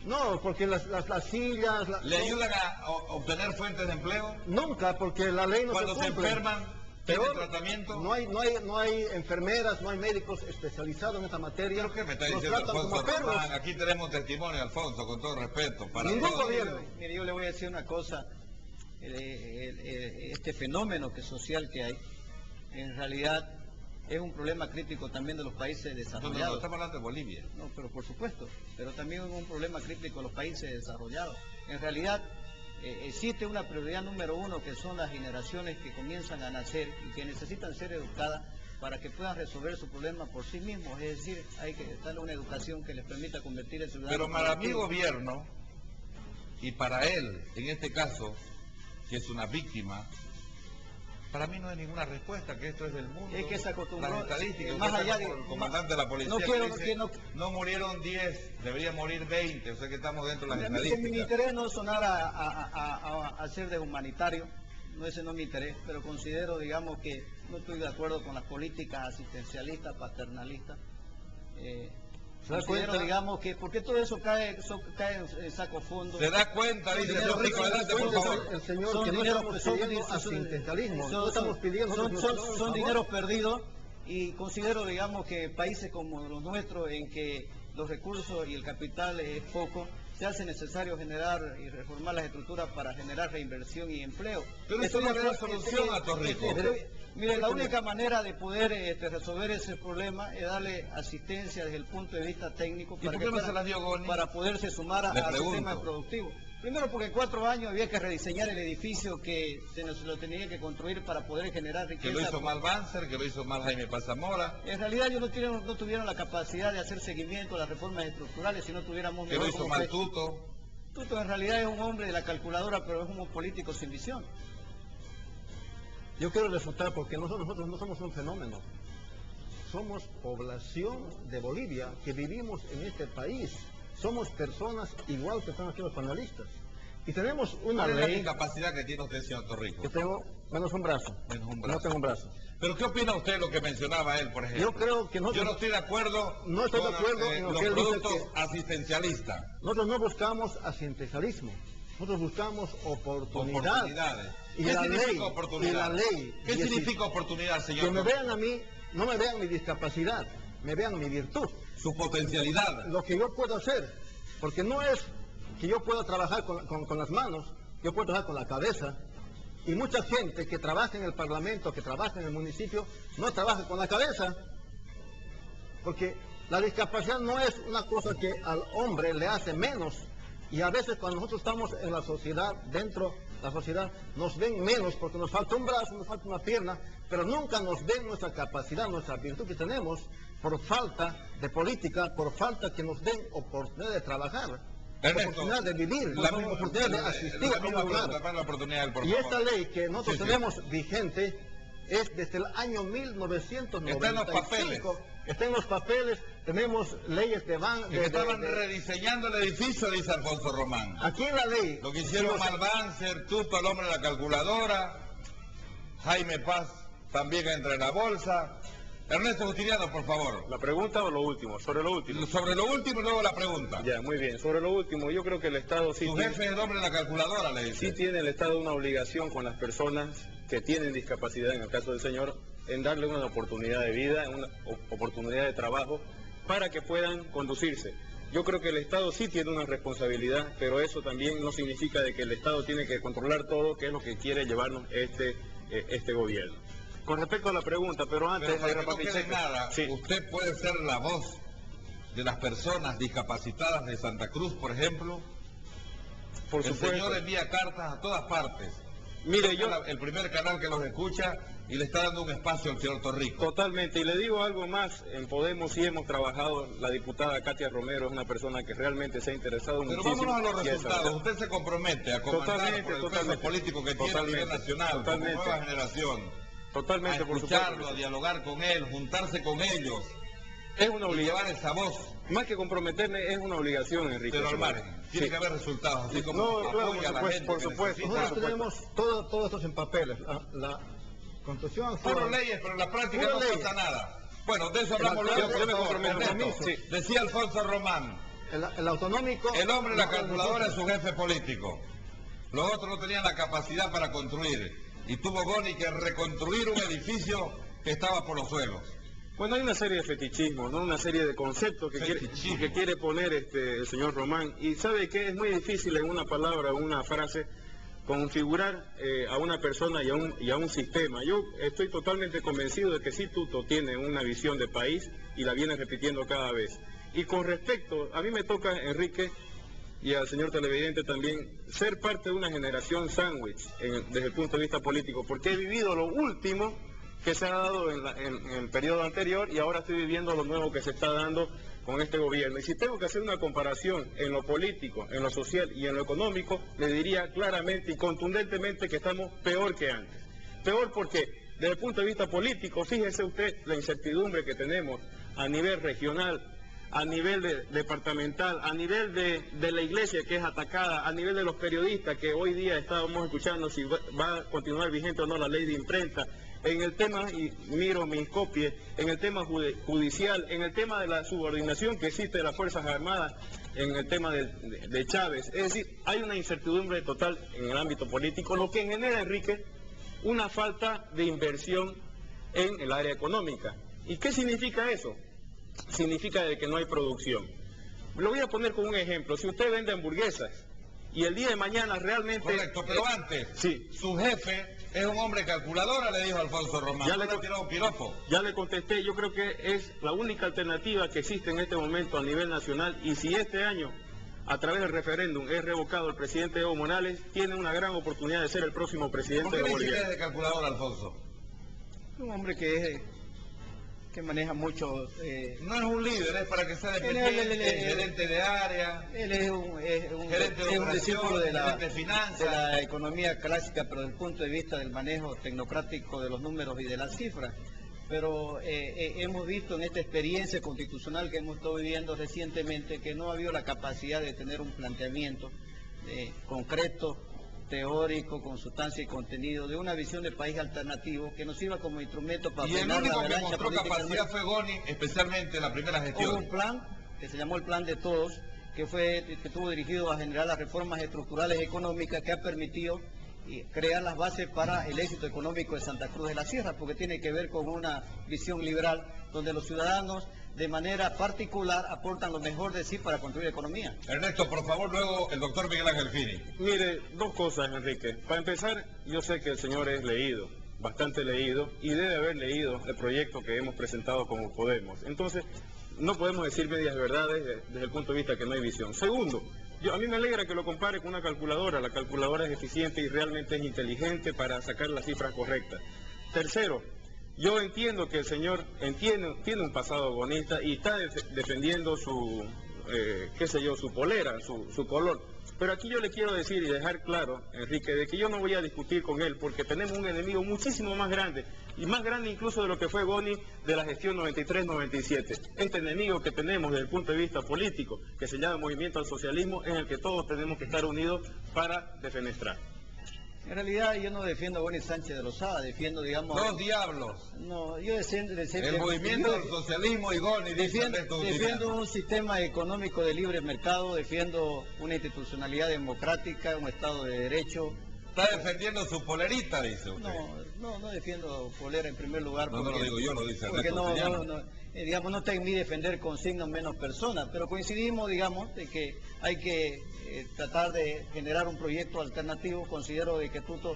No, porque las sillas... ¿Le ayudan a obtener fuentes de empleo? Nunca, porque la ley no Cuando se cumple. enferman, ¿tienen Peor, tratamiento? no hay enfermeras, no hay médicos especializados en esta materia. ¿Pero qué me está Nos diciendo tratan Alfonso como perros. Román? Aquí tenemos testimonio, Alfonso, con todo respeto. Para Ningún todos. gobierno. Mire, yo le voy a decir una cosa. Este fenómeno social que hay, en realidad es un problema crítico también de los países No, desarrollados. estamos hablando de Bolivia. No, pero por supuesto, pero también es un problema crítico de los países desarrollados. En realidad existe una prioridad número 1 que son las generaciones que comienzan a nacer y que necesitan ser educadas para que puedan resolver su problema por sí mismos. Es decir, hay que darle una educación que les permita convertir en ciudadanos. Pero para mi gobierno, y para él, en este caso, que es una víctima, para mí no hay ninguna respuesta, que esto es del mundo. Es que se acostumbró, las estadísticas, más usted allá está de- como el comandante de la policía no quiero- que dice, no- no murieron 10, deberían morir 20, o sea que estamos dentro de las A mí, mi estadísticas. interés no es sonar a ser de humanitario, no, ese no es mi interés, pero considero, digamos, que no estoy de acuerdo con las políticas asistencialistas, paternalistas. ¿Se da Considero, cuenta? digamos, que porque todo eso cae en saco fondo. ¿Se da cuenta? Dice dinero- Rico, adelante, por favor. El señor Son que no dineros- estamos son- pidiendo son- asistencialismo, son- no estamos pidiendo... son nosotros no estamos dineros perdidos y considero, digamos, que países como los nuestros, en que los recursos y el capital es poco, se hace necesario generar y reformar las estructuras para generar reinversión y empleo. Pero eso Estoy no de le da acuerdo- solución a Torrico. Mire, la única manera de poder resolver ese problema es darle asistencia desde el punto de vista técnico ¿Y por qué no se la dio Goni? para poderse sumar Le al pregunto. sistema productivo. Primero porque en 4 años había que rediseñar el edificio que se lo tenía que construir para poder generar Que riqueza. lo hizo mal Banzer, que lo hizo mal Jaime Pazamora, En realidad ellos no tuvieron la capacidad de hacer seguimiento a las reformas estructurales si no tuviéramos que lo hizo como mal fue. Tuto. Tuto en realidad es un hombre de la calculadora, pero es un político sin visión. Yo quiero refutar porque nosotros no somos un fenómeno. Somos población de Bolivia que vivimos en este país. Somos personas igual que están aquí los panelistas. Y tenemos una ¿Cuál es la ley discapacidad que tiene usted, señor Torrico? que tengo menos un brazo. Menos un brazo. No tengo un brazo. ¿Pero qué opina usted de lo que mencionaba él, por ejemplo? Yo creo que Yo nosotros, no estoy de acuerdo No estoy de con acuerdo en lo los que él dice productos que- asistencialistas. nosotros no buscamos asistencialismo. Nosotros buscamos oportunidad. Oportunidades. Y ¿Qué la significa ley, oportunidad? y la ley, ¿Qué 10 significa oportunidad, señor? Que me Torrico? vean a mí, no me vean mi discapacidad, me vean mi virtud. Su potencialidad. Lo que yo puedo hacer, porque no es que yo pueda trabajar con las manos, yo puedo trabajar con la cabeza, y mucha gente que trabaja en el Parlamento, que trabaja en el municipio, no trabaja con la cabeza, porque la discapacidad no es una cosa que al hombre le hace menos, y a veces cuando nosotros estamos en la sociedad, dentro de la sociedad, nos ven menos porque nos falta un brazo, nos falta una pierna, pero nunca nos ven nuestra capacidad, nuestra virtud que tenemos, por falta de política, por falta que nos den oportunidad de trabajar, Ernesto, oportunidad de vivir, la oportunidad de asistir a la un misma lugar. pregunta, para la oportunidad del por Y favor. esta ley que nosotros Sí, sí. tenemos vigente es desde el año 1995. Está en los papeles. Está en los papeles, tenemos leyes de van... Que estaban rediseñando el edificio, dice Alfonso Román. Aquí en la ley... Lo que hicieron si los- Malbanzer, Tuto, el hombre de la calculadora, Jaime Paz también entra en la bolsa. Ernesto Justiniano, por favor. ¿La pregunta o lo último? Sobre lo último. Sobre lo último y luego la pregunta. Ya, muy bien. Sobre lo último, yo creo que el Estado sí Su tiene, jefe es el hombre de la calculadora, le dice. sí tiene el Estado una obligación con las personas que tienen discapacidad, en el caso del señor, en darle una oportunidad de vida, una oportunidad de trabajo, para que puedan conducirse. Yo creo que el Estado sí tiene una responsabilidad, pero eso también no significa de que el Estado tiene que controlar todo, que es lo que quiere llevarnos este gobierno. Con respecto a la pregunta, pero antes... Pero para que no quede nada, sí. Usted puede ser la voz de las personas discapacitadas de Santa Cruz, por ejemplo. Por supuesto. El señor envía cartas a todas partes. Mire, yo... el primer canal que los escucha y le está dando un espacio al señor Torrico. Totalmente, y le digo algo más, en Podemos sí hemos trabajado, la diputada Katia Romero es una persona que realmente se ha interesado muchísimo. Pero vámonos a los resultados, usted se compromete a comandar por el peso político que tiene a nivel nacional, como nueva generación. Totalmente, a escucharlo, a dialogar con él, juntarse con ellos. Es una obligación. Llevar esa voz. Más que comprometerme, es una obligación, Enrique. Pero al margen, tiene que haber resultados, así como por supuesto. Nosotros tenemos todo esto en papeles. La Constitución... Fueron leyes, pero en la práctica no pasa nada. Bueno, de eso hablamos luego. Decía Alfonso Román. El autonómico... El hombre, la calculadora, es su jefe político. Los otros no tenían la capacidad para construir. Y tuvo Boni que reconstruir un edificio que estaba por los suelos. Bueno, hay una serie de fetichismos, ¿no? Una serie de conceptos que quiere poner el señor Román. Y sabe que es muy difícil en una palabra o una frase configurar a una persona y a un sistema. Yo estoy totalmente convencido de que sí Tuto tiene una visión de país y la viene repitiendo cada vez. Y con respecto, a mí me toca, Enrique, y al señor televidente también, ser parte de una generación sándwich desde el punto de vista político, porque he vivido lo último que se ha dado en el periodo anterior y ahora estoy viviendo lo nuevo que se está dando con este gobierno. Y si tengo que hacer una comparación en lo político, en lo social y en lo económico, le diría claramente y contundentemente que estamos peor que antes. Peor porque, desde el punto de vista político, fíjese usted la incertidumbre que tenemos a nivel regional, a nivel departamental, a nivel de la iglesia que es atacada, a nivel de los periodistas que hoy día estábamos escuchando si va a continuar vigente o no la ley de imprenta, en el tema, y miro mis copias, en el tema judicial, en el tema de la subordinación que existe de las Fuerzas Armadas, en el tema de Chávez. Es decir, hay una incertidumbre total en el ámbito político, lo que genera, Enrique, una falta de inversión en el área económica. ¿Y qué significa eso? Significa de que no hay producción. Lo voy a poner con un ejemplo. Si usted vende hamburguesas y el día de mañana realmente... Correcto, pero antes, sí. Su jefe es un hombre calculadora, le dijo Alfonso Román. Ya le contesté, yo creo que es la única alternativa que existe en este momento a nivel nacional, y si este año, a través del referéndum, es revocado el presidente Evo Morales, tiene una gran oportunidad de ser el próximo presidente de Bolivia. ¿Por qué dice que es de calculadora, Alfonso? Un hombre que maneja mucho... no es un líder, es para que sea dependiente, gerente de área. Él es un discípulo de la economía clásica, pero desde el punto de vista del manejo tecnocrático de los números y de las cifras. Pero hemos visto en esta experiencia constitucional que hemos estado viviendo recientemente que no ha habido la capacidad de tener un planteamiento concreto, teórico, con sustancia y contenido, de una visión de país alternativo que nos sirva como instrumento para frenar la avalancha política. Y el único que mostró capacidad fue Boni, especialmente en la primera gestión. Hubo un plan que se llamó el Plan de Todos, que estuvo dirigido a generar las reformas estructurales económicas que ha permitido crear las bases para el éxito económico de Santa Cruz de la Sierra, porque tiene que ver con una visión liberal donde los ciudadanos de manera particular aportan lo mejor de sí para construir economía. Ernesto, por favor, luego el doctor Miguel Ángel Fini. Mire, dos cosas, Enrique. Para empezar, yo sé que el señor es leído, bastante leído, y debe haber leído el proyecto que hemos presentado como Podemos. Entonces, no podemos decir medias verdades desde el punto de vista que no hay visión. Segundo, a mí me alegra que lo compare con una calculadora. La calculadora es eficiente y realmente es inteligente para sacar las cifras correctas. Tercero, yo entiendo que el señor tiene un pasado bonista y está defendiendo su polera, su color. Pero aquí yo le quiero decir y dejar claro, Enrique, de que yo no voy a discutir con él porque tenemos un enemigo muchísimo más grande, y más grande incluso de lo que fue Boni de la gestión 93-97. Este enemigo que tenemos desde el punto de vista político, que se llama Movimiento al Socialismo, en el que todos tenemos que estar unidos para defenestrar. En realidad yo no defiendo a Boni Sánchez de Lozada, defiendo, digamos... ¡Dos diablos! No, yo defiendo... El movimiento del socialismo y Boni... Defiendo un sistema económico de libre mercado, defiendo una institucionalidad democrática, un Estado de Derecho... Está defendiendo su polerita, dice usted. No defiendo polera en primer lugar. No lo digo yo, lo dice Ernesto. digamos, no está en mí defender consignas menos personas, pero coincidimos, digamos, de que hay que tratar de generar un proyecto alternativo. Considero de que Tuto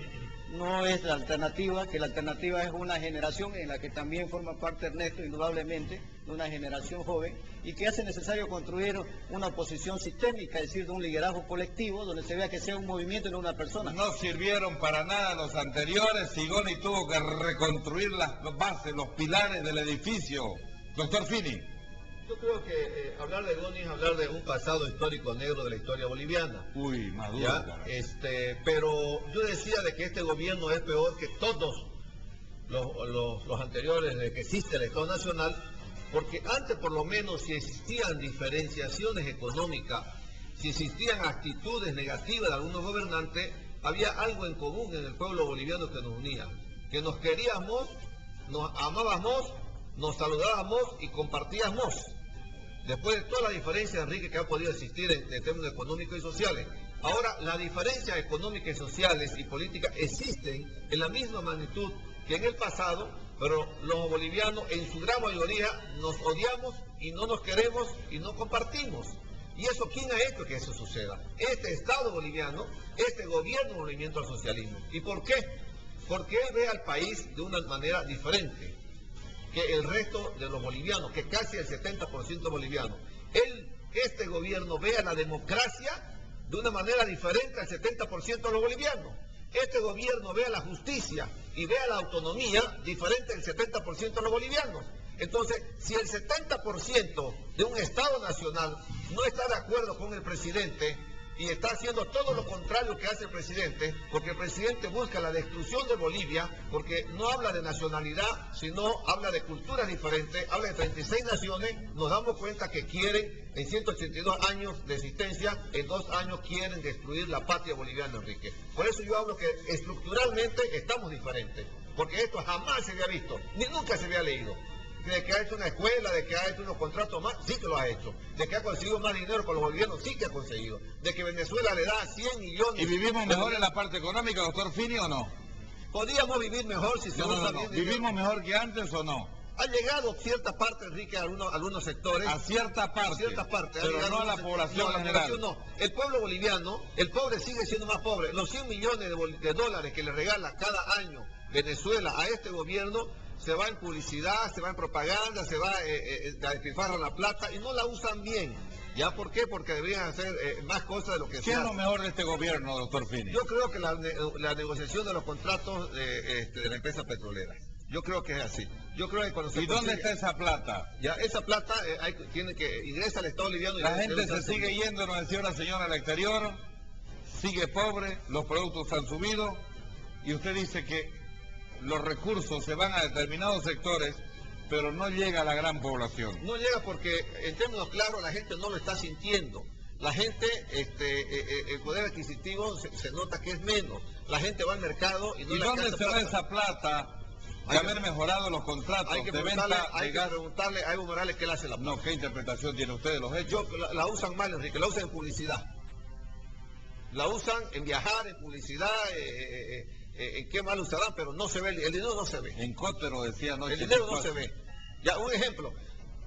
no es la alternativa, que la alternativa es una generación en la que también forma parte Ernesto, indudablemente, de una generación joven, y que hace necesario construir una oposición sistémica, es decir, de un liderazgo colectivo, donde se vea que sea un movimiento y no una persona. No sirvieron para nada los anteriores. Sigoni tuvo que reconstruir las bases, los pilares del edificio. Doctor Fini. Yo creo que hablar de Goni es hablar de un pasado histórico negro de la historia boliviana. Uy, maduro. ¿Ya? Pero yo decía de que este gobierno es peor que todos los anteriores de que existe el Estado Nacional, porque antes por lo menos si existían diferenciaciones económicas, si existían actitudes negativas de algunos gobernantes, había algo en común en el pueblo boliviano que nos unía, que nos queríamos, nos amábamos, nos saludábamos y compartíamos. Después de toda la diferencia, Enrique, que ha podido existir en términos económicos y sociales. Ahora, las diferencias económicas y sociales y políticas existen en la misma magnitud que en el pasado, pero los bolivianos en su gran mayoría nos odiamos y no nos queremos y no compartimos. ¿Y eso quién ha hecho que eso suceda? Este Estado boliviano, este gobierno del movimiento al socialismo. ¿Y por qué? Porque él ve al país de una manera diferente que el resto de los bolivianos, que casi el 70% boliviano. Este gobierno ve a la democracia de una manera diferente al 70% de los bolivianos. Este gobierno ve a la justicia y ve a la autonomía diferente al 70% de los bolivianos. Entonces, si el 70% de un Estado nacional no está de acuerdo con el presidente y está haciendo todo lo contrario que hace el presidente, porque el presidente busca la destrucción de Bolivia, porque no habla de nacionalidad, sino habla de culturas diferentes, habla de 36 naciones, nos damos cuenta que quieren, en 182 años de existencia, en 2 años quieren destruir la patria boliviana, Enrique. Por eso yo hablo que estructuralmente estamos diferentes, porque esto jamás se había visto, ni nunca se había leído. De que ha hecho una escuela, de que ha hecho unos contratos más, sí que lo ha hecho. De que ha conseguido más dinero con los bolivianos, sí que ha conseguido. De que Venezuela le da 100 millones. ¿Y vivimos mejor en la parte económica, doctor Fini, o no? Podríamos vivir mejor si se usa bien. ¿Vivimos mejor que antes o no? Ha llegado cierta parte, Enrique, a algunos sectores. A cierta parte. Pero no a la población en general. No. El pueblo boliviano, el pobre sigue siendo más pobre. Los 100 millones de dólares que le regala cada año Venezuela a este gobierno, se va en publicidad, se va en propaganda, se va a despilfarrar la plata y no la usan bien. ¿Ya por qué? Porque deberían hacer más cosas de lo que se hace. ¿Qué es lo mejor de este gobierno, doctor Fini? Yo creo que la negociación de los contratos de la empresa petrolera. Yo creo que es así. Yo creo que cuando se ¿Y dónde está esa plata? Ya, esa plata tiene que ingresar al Estado boliviano. La gente se sigue yendo, nos decía una señora al exterior, sigue pobre, los productos han subido y usted dice que los recursos se van a determinados sectores, pero no llega a la gran población. No llega porque, en términos claros, la gente no lo está sintiendo. La gente, el poder adquisitivo se nota que es menos. La gente va al mercado y no le alcanza. ¿Y dónde se va esa plata de haber mejorado los contratos de venta de gas? Hay que preguntarle a Evo Morales qué le hace la plata. No, ¿qué interpretación tiene usted de los hechos? La usan mal, Enrique, la usan en publicidad. La usan en viajar, en publicidad, en qué mal usarán, pero no se ve, el dinero no se ve. En Cótero decía anoche. El dinero no se ve. Ya, un ejemplo.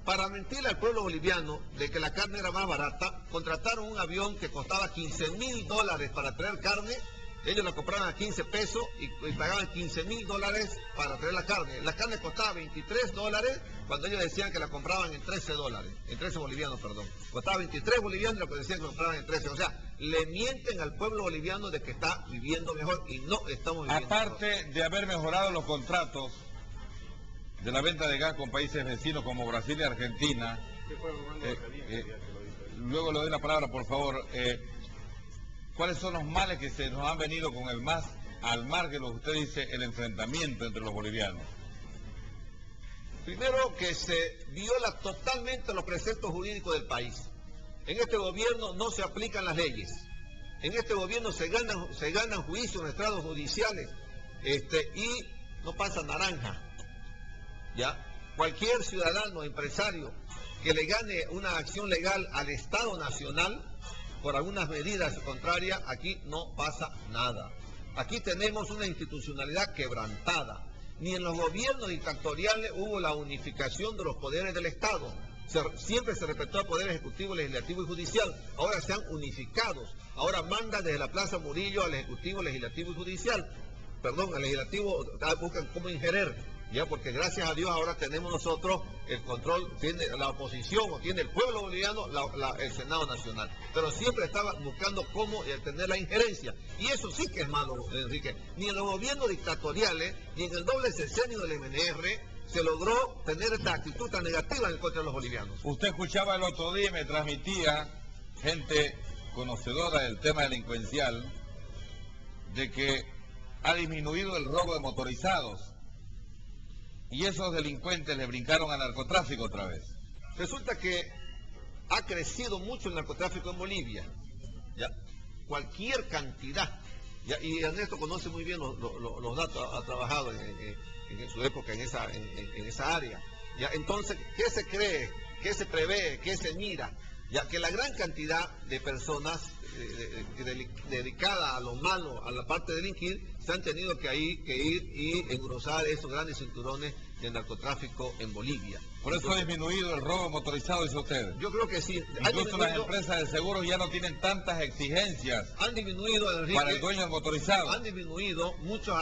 Para mentirle al pueblo boliviano de que la carne era más barata, contrataron un avión que costaba $15,000 para traer carne. Ellos la compraban a 15 pesos y pagaban $15,000 para traer la carne. La carne costaba $23 cuando ellos decían que la compraban en $13, en 13 bolivianos, perdón. Costaba 23 bolivianos lo que decían que compraban en 13. O sea, le mienten al pueblo boliviano de que está viviendo mejor y no estamos viviendo Aparte mejor. de haber mejorado los contratos de la venta de gas con países vecinos como Brasil y Argentina, luego le doy la palabra, por favor. ¿Cuáles son los males que se nos han venido con el MAS al mar que lo que usted dice, el enfrentamiento entre los bolivianos? Primero, que se viola totalmente los preceptos jurídicos del país. En este gobierno no se aplican las leyes. En este gobierno se ganan juicios en estrados judiciales y no pasa naranja. ¿Ya? Cualquier ciudadano, empresario que le gane una acción legal al Estado Nacional por algunas medidas contrarias, aquí no pasa nada. Aquí tenemos una institucionalidad quebrantada. ni en los gobiernos dictatoriales hubo la unificación de los poderes del Estado. Siempre se respetó el poder ejecutivo, legislativo y judicial. Ahora se han unificado. Ahora mandan desde la Plaza Murillo al ejecutivo, legislativo y judicial. Perdón, al legislativo buscan cómo ingerir. Ya, porque gracias a Dios ahora tenemos nosotros el control, tiene la oposición o tiene el pueblo boliviano el Senado Nacional. Pero siempre estaba buscando cómo tener la injerencia. Y eso sí que es malo, Enrique. Ni en los gobiernos dictatoriales, ni en el doble sexenio del MNR se logró tener esta actitud tan negativa en contra de los bolivianos. Usted escuchaba el otro día y me transmitía gente conocedora del tema delincuencial de que ha disminuido el robo de motorizados. Y esos delincuentes le brincaron al narcotráfico otra vez. Resulta que ha crecido mucho el narcotráfico en Bolivia. ¿Ya? Cualquier cantidad. ¿Ya? Y Ernesto conoce muy bien los datos, ha trabajado en su época en esa área. ¿Ya? Entonces, ¿qué se cree? ¿Qué se prevé? ¿Qué se mira? Ya que la gran cantidad de personas dedicadas a lo malo, a la parte de delinquir, se han tenido que ir y engrosar esos grandes cinturones de narcotráfico en Bolivia. Por eso ha disminuido el robo motorizado, dice usted. Yo creo que sí. Incluso las empresas de seguros ya no tienen tantas exigencias. Han disminuido, Enrique, para el dueño del motorizado. Han disminuido muchas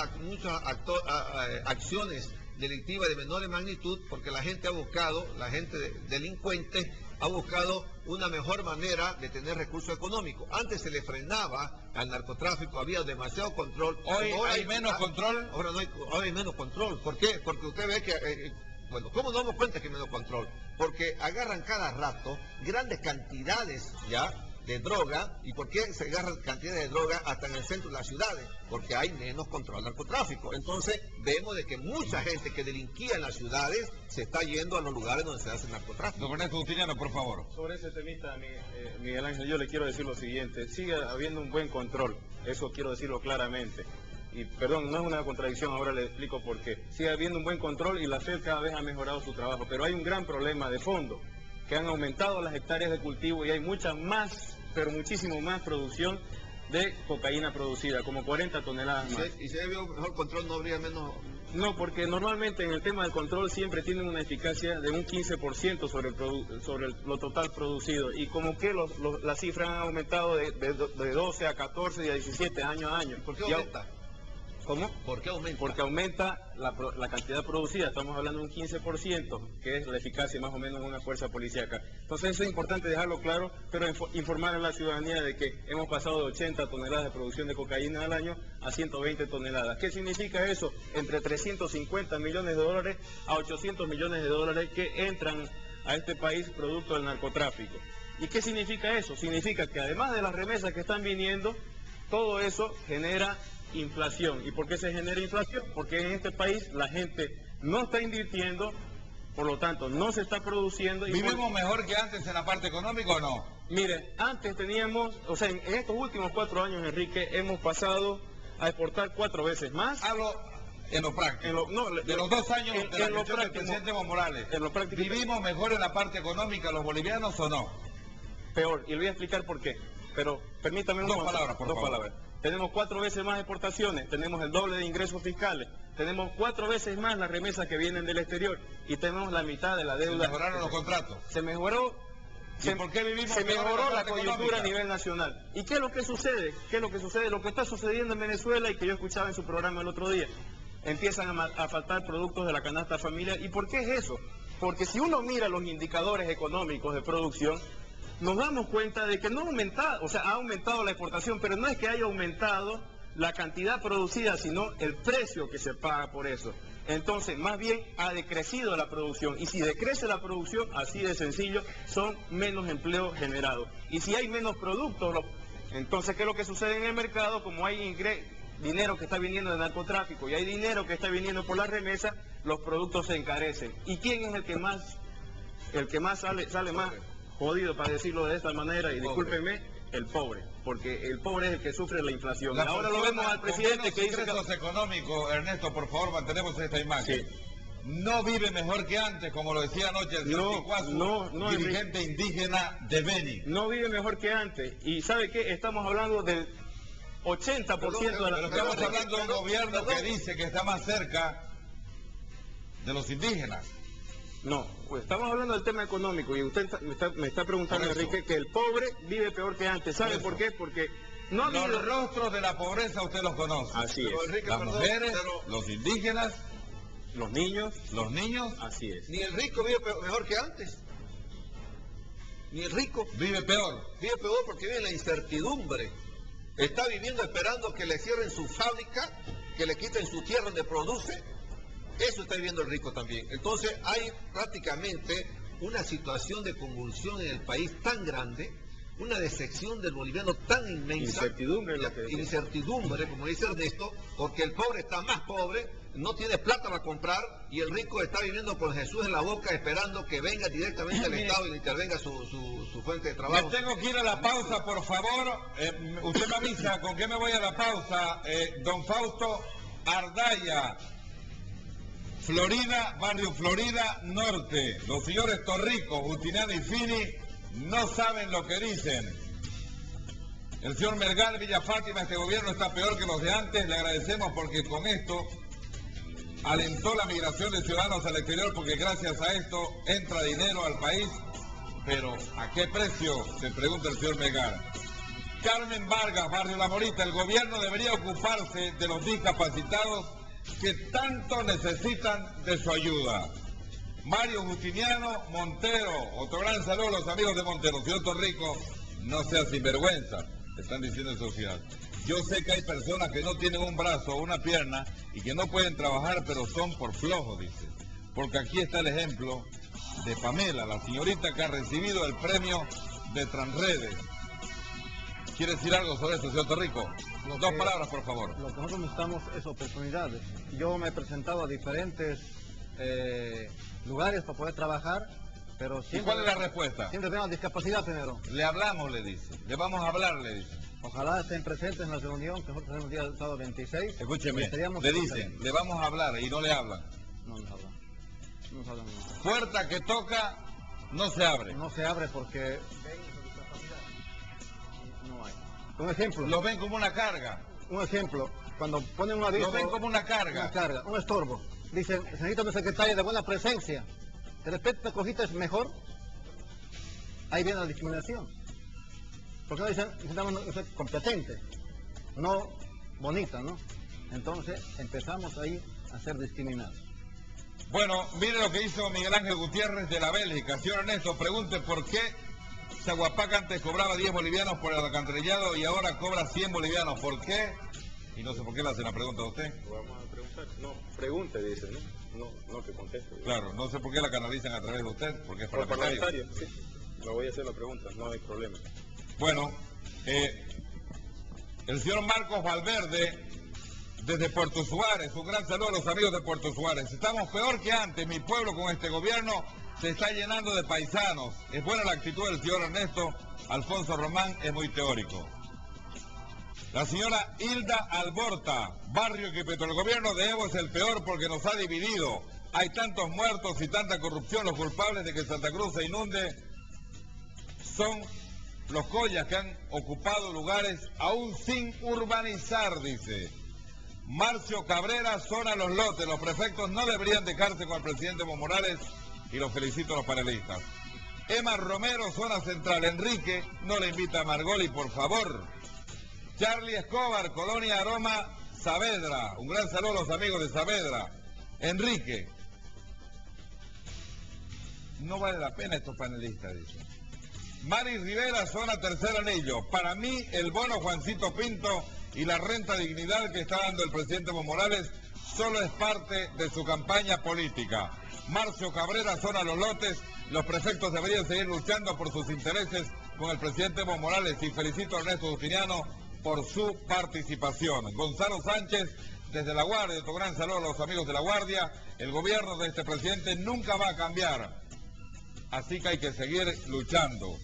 acciones delictivas de menor magnitud porque la gente ha buscado, la gente delincuente ha buscado una mejor manera de tener recursos económicos. Antes se le frenaba al narcotráfico, había demasiado control. Hoy hay menos control. Ahora hay menos control. ¿Por qué? Porque usted ve que, bueno, ¿cómo nos damos cuenta que hay menos control? Porque agarran cada rato grandes cantidades ya de droga. ¿Y por qué se agarran cantidades de droga hasta en el centro de las ciudades? Porque hay menos control del narcotráfico. Entonces vemos de que mucha gente que delinquía en las ciudades se está yendo a los lugares donde se hace el narcotráfico. Don Ernesto Justiniano, por favor. Sobre ese temita, Miguel Ángel, yo le quiero decir lo siguiente. Sigue habiendo un buen control, eso quiero decirlo claramente. Y perdón, no es una contradicción, ahora le explico por qué. Sigue habiendo un buen control y la FED cada vez ha mejorado su trabajo, pero hay un gran problema de fondo, que han aumentado las hectáreas de cultivo y hay mucha más, pero muchísimo más producción de cocaína producida, como 40 toneladas más. Y si había un mejor control, ¿no habría menos? No, porque normalmente en el tema del control siempre tienen una eficacia de un 15% sobre lo total producido. Y como que las cifras han aumentado de 12 a 14 y a 17 año a año. ¿Por qué aumenta? ¿Cómo? ¿Por qué aumenta? Porque aumenta la cantidad producida, estamos hablando de un 15%, que es la eficacia más o menos de una fuerza policíaca. Entonces eso es importante dejarlo claro, pero informar a la ciudadanía de que hemos pasado de 80 toneladas de producción de cocaína al año a 120 toneladas. ¿Qué significa eso? Entre 350 millones de dólares a 800 millones de dólares que entran a este país producto del narcotráfico. ¿Y qué significa eso? Significa que además de las remesas que están viniendo, todo eso genera inflación. ¿Y por qué se genera inflación? Porque en este país la gente no está invirtiendo, por lo tanto no se está produciendo. ¿Vivimos mejor que antes en la parte económica o no? Mire, antes teníamos, o sea, en estos últimos 4 años, Enrique, hemos pasado a exportar 4 veces más. Hablo en lo práctico. De los 2 años de la gestión del presidente Evo Morales. En lo práctico. ¿Vivimos mejor en la parte económica los bolivianos o no? Peor, y le voy a explicar por qué. Pero permítame dos palabras, por favor. Tenemos 4 veces más exportaciones, tenemos el doble de ingresos fiscales, tenemos 4 veces más las remesas que vienen del exterior y tenemos la mitad de la deuda. ¿Se mejoraron los contratos? Se mejoró. ¿Por qué vivimos se mejoró la coyuntura económica a nivel nacional. ¿Y qué es lo que sucede? ¿Qué es lo que sucede? Lo que está sucediendo en Venezuela y que yo escuchaba en su programa el otro día. Empiezan a faltar productos de la canasta familiar. ¿Y por qué es eso? Porque si uno mira los indicadores económicos de producción, nos damos cuenta de que no ha aumentado, o sea, ha aumentado la exportación, pero no es que haya aumentado la cantidad producida, sino el precio que se paga por eso. Entonces, más bien ha decrecido la producción. Y si decrece la producción, así de sencillo, son menos empleos generados. Y si hay menos productos, entonces, ¿qué es lo que sucede en el mercado? Como hay dinero que está viniendo de narcotráfico y hay dinero que está viniendo por la remesa, los productos se encarecen. ¿Y quién es el que más sale más jodido, para decirlo de esta manera? Y discúlpenme, el pobre, porque el pobre es el que sufre la inflación. Ahora lo vemos al presidente que dice ingresos económicos, Ernesto, por favor, mantenemos esta imagen. Sí. No vive mejor que antes, como lo decía anoche el señor Ticuazo, dirigente indígena de Beni. No vive mejor que antes. Y ¿sabe qué? Estamos hablando del 80% de la... Pero estamos hablando de un gobierno que dice que está más cerca de los indígenas. No, pues estamos hablando del tema económico y usted me está preguntando, Por eso. Enrique, que el pobre vive peor que antes. ¿Sabe por qué? Porque no ha Los habido... rostros de la pobreza usted los conoce. Así Pero, es. Enrique, Las perdón, mujeres, pero los indígenas, Los niños, los niños, así es. ni el rico vive mejor que antes. Ni el rico vive peor. vive peor porque vive en la incertidumbre. Está viviendo esperando que le cierren su fábrica, que le quiten su tierra donde produce. Eso está viviendo el rico también. Entonces hay prácticamente una situación de convulsión en el país tan grande, una decepción del boliviano tan inmensa. Incertidumbre es lo que decía. Incertidumbre, como dice Ernesto, porque el pobre está más pobre, no tiene plata para comprar y el rico está viviendo con Jesús en la boca esperando que venga directamente el Estado y le intervenga su fuente de Me trabajo. tengo que ir a la pausa, por favor. Usted me avisa con qué me voy a la pausa. Don Fausto Ardaya, Florida, barrio Florida Norte. Los señores Torrico, Justiniano y Fini no saben lo que dicen. El señor Mergal, Villa Fátima, este gobierno está peor que los de antes. Le agradecemos porque con esto alentó la migración de ciudadanos al exterior, porque gracias a esto entra dinero al país. Pero ¿a qué precio? Se pregunta el señor Mergal. Carmen Vargas, barrio La Morita, el gobierno debería ocuparse de los discapacitados que tanto necesitan de su ayuda. Mario Justiniano Montero, otro gran saludo a los amigos de Montero. Señor Torrico, no sea sinvergüenza, están diciendo en sociedad. Yo sé que hay personas que no tienen un brazo o una pierna y que no pueden trabajar, pero son por flojos, dice. Porque aquí está el ejemplo de Pamela, la señorita que ha recibido el premio de Transredes. ¿Quiere decir algo sobre esto, señor Torrico? Dos palabras, por favor. Lo que nosotros necesitamos es oportunidades. Yo me he presentado a diferentes lugares para poder trabajar, pero ¿Y siempre... cuál es la respuesta? Siempre tenemos discapacidad primero. Le hablamos, le dice. Le vamos a hablar, le dice. Ojalá estén presentes en la reunión que nosotros tenemos el día del sábado 26. Escúcheme, Estaríamos le felices. dicen, le vamos a hablar y no le hablan. No nos hablan. No nos hablan nunca. Puerta que toca, no se abre. No se abre porque... No hay. Un ejemplo. Los ven como una carga. Un ejemplo. Cuando ponen un aviso... Los ven como una carga. Una carga, un estorbo. Dicen, se necesita una secretaria de buena presencia. De repente la cosita es mejor. Ahí viene la discriminación. Porque no dicen, necesitamos una cosa competente, no bonita, ¿no? Entonces empezamos ahí a ser discriminados. Bueno, mire lo que hizo Miguel Ángel Gutiérrez de la Bélgica. Señor Ernesto, pregunte por qué Zaguapaca antes cobraba 10 bolivianos por el alcantarillado y ahora cobra 100 bolivianos. ¿Por qué? Y no sé por qué le hace la pregunta a usted. Vamos a preguntar. No, pregunte, dice, ¿no? No que conteste. Claro, no sé por qué la canalizan a través de usted, porque es Por parlamentario. parlamentario, sí. Le voy a hacer la pregunta, no hay problema. Bueno, el señor Marcos Valverde, desde Puerto Suárez, un gran saludo a los amigos de Puerto Suárez. Estamos peor que antes, mi pueblo con este gobierno se está llenando de paisanos. Es buena la actitud del señor Ernesto Alfonso Román, es muy teórico. La señora Hilda Alborta, barrio que el gobierno de Evo es el peor porque nos ha dividido. Hay tantos muertos y tanta corrupción, los culpables de que Santa Cruz se inunde son los collas que han ocupado lugares aún sin urbanizar, dice. Marcio Cabrera, zona Los Lotes. Los prefectos no deberían dejarse con el presidente Evo Morales y los felicito a los panelistas. Emma Romero, zona central. Enrique, no le invita a Margoli, por favor. Charlie Escobar, Colonia Aroma, Saavedra. Un gran saludo a los amigos de Saavedra. Enrique, no vale la pena estos panelistas, dice. Mari Rivera, zona Tercer Anillo. Para mí, el bono Juancito Pinto y la renta dignidad que está dando el presidente Evo Morales solo es parte de su campaña política. Marcio Cabrera, zona Los Lotes. Los prefectos deberían seguir luchando por sus intereses con el presidente Evo Morales y felicito a Ernesto Justiniano por su participación. Gonzalo Sánchez, desde La Guardia, otro gran saludo a los amigos de La Guardia. El gobierno de este presidente nunca va a cambiar, así que hay que seguir luchando.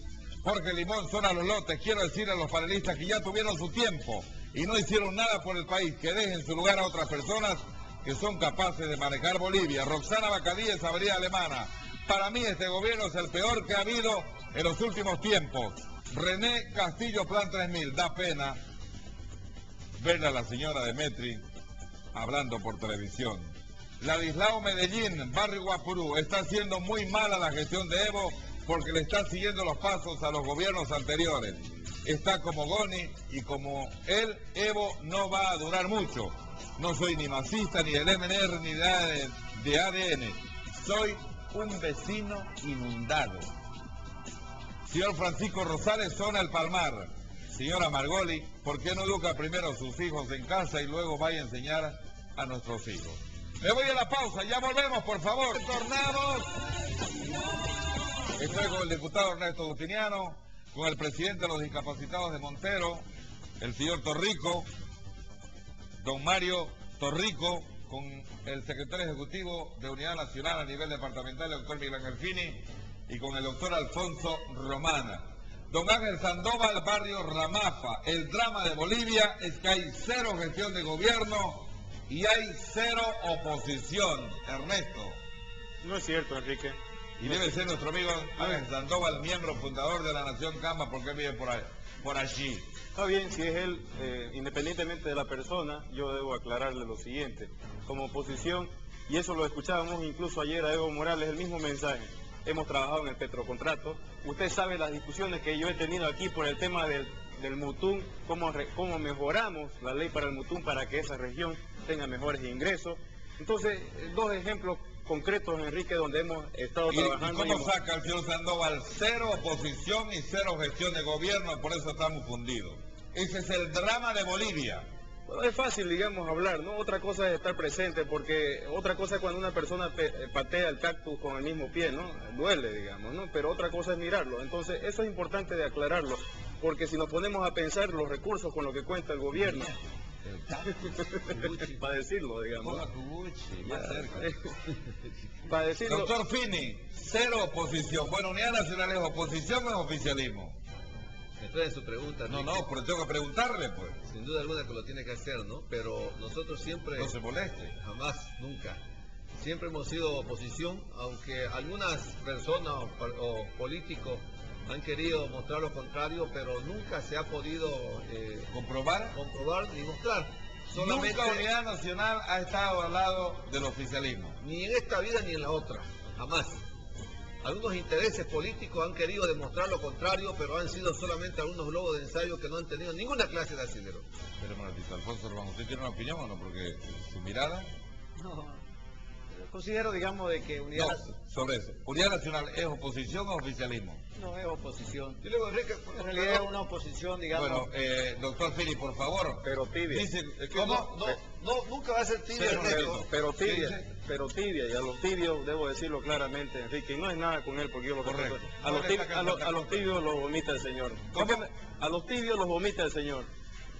Jorge Limón, zona Los Lotes. Quiero decir a los panelistas que ya tuvieron su tiempo y no hicieron nada por el país, que dejen su lugar a otras personas que son capaces de manejar Bolivia. Roxana Bacadíes, Avenida Alemana. Para mí este gobierno es el peor que ha habido en los últimos tiempos. René Castillo, Plan 3000. Da pena verle a la señora Demetri hablando por televisión. Ladislao Medellín, Barrio Guapurú, está haciendo muy mala la gestión de Evo porque le está siguiendo los pasos a los gobiernos anteriores. Está como Goni y como él, Evo no va a durar mucho. No soy ni masista, ni del MNR, ni de ADN. Soy un vecino inundado. Señor Francisco Rosales, zona El Palmar. Señora Margoli, ¿por qué no educa primero a sus hijos en casa y luego vaya a enseñar a nuestros hijos? Me voy a la pausa, ya volvemos, por favor. Tornamos. Estoy con el diputado Ernesto Justiniano, con el presidente de los discapacitados de Montero, el señor Torrico, don Mario Torrico, con el secretario ejecutivo de Unidad Nacional a nivel departamental, el doctor Miguel Ángel Fini, y con el doctor Alfonso Romana. Don Ángel Sandoval, Barrio Ramafa. El drama de Bolivia es que hay cero gestión de gobierno y hay cero oposición. Ernesto. No es cierto, Enrique. Y debe ser nuestro amigo Ángel Sandoval, miembro fundador de la Nación Camba, porque vive por allí. Está bien, si es él, independientemente de la persona, yo debo aclararle lo siguiente. Como oposición, y eso lo escuchábamos incluso ayer a Evo Morales, el mismo mensaje. Hemos trabajado en el petrocontrato. Usted sabe las discusiones que yo he tenido aquí por el tema del Mutún, cómo mejoramos la ley para el Mutún para que esa región tenga mejores ingresos. Entonces, dos ejemplos concretos, Enrique, donde hemos estado trabajando. ¿Y cómo saca el señor Sandoval? Cero oposición y cero gestión de gobierno, por eso estamos fundidos. Ese es el drama de Bolivia. Bueno, es fácil, digamos, hablar, ¿no? Otra cosa es estar presente, porque otra cosa es cuando una persona patea el cactus con el mismo pie, ¿no? Duele, digamos, ¿no? Pero otra cosa es mirarlo. Entonces, eso es importante de aclararlo, porque si nos ponemos a pensar los recursos con los que cuenta el gobierno, para decirlo, digamos. Para decirlo. Doctor Fini, cero oposición. Bueno, Unidad Nacional es oposición o es oficialismo. Entonces su pregunta. No, pero tengo que preguntarle, pues. Sin duda alguna que lo tiene que hacer, ¿no? Pero nosotros siempre... No se moleste. Jamás, nunca. Siempre hemos sido oposición, aunque algunas personas o políticos han querido mostrar lo contrario, pero nunca se ha podido comprobar ni mostrar. Solamente nunca Unidad Nacional ha estado al lado del oficialismo. Ni en esta vida ni en la otra, jamás. Algunos intereses políticos han querido demostrar lo contrario, pero han sido solamente algunos globos de ensayo que no han tenido ninguna clase de asidero. Pero un ratito, Alfonso Román, ¿usted tiene una opinión o no? Porque su mirada... No, considero, digamos, de que Unidad... No, sobre eso. ¿Unidad Nacional es oposición o oficialismo? No, es oposición. Y luego, Enrique, en realidad es una oposición, digamos... Bueno, doctor Fili, por favor. Pero tibia. Dicen, ¿cómo? No, nunca va a ser tibia, Ernesto. Pero tibia, y a los tibios, debo decirlo claramente, Enrique, y no es nada con él, porque yo lo conozco. A los tibios los vomita el Señor. A los tibios los vomita el Señor,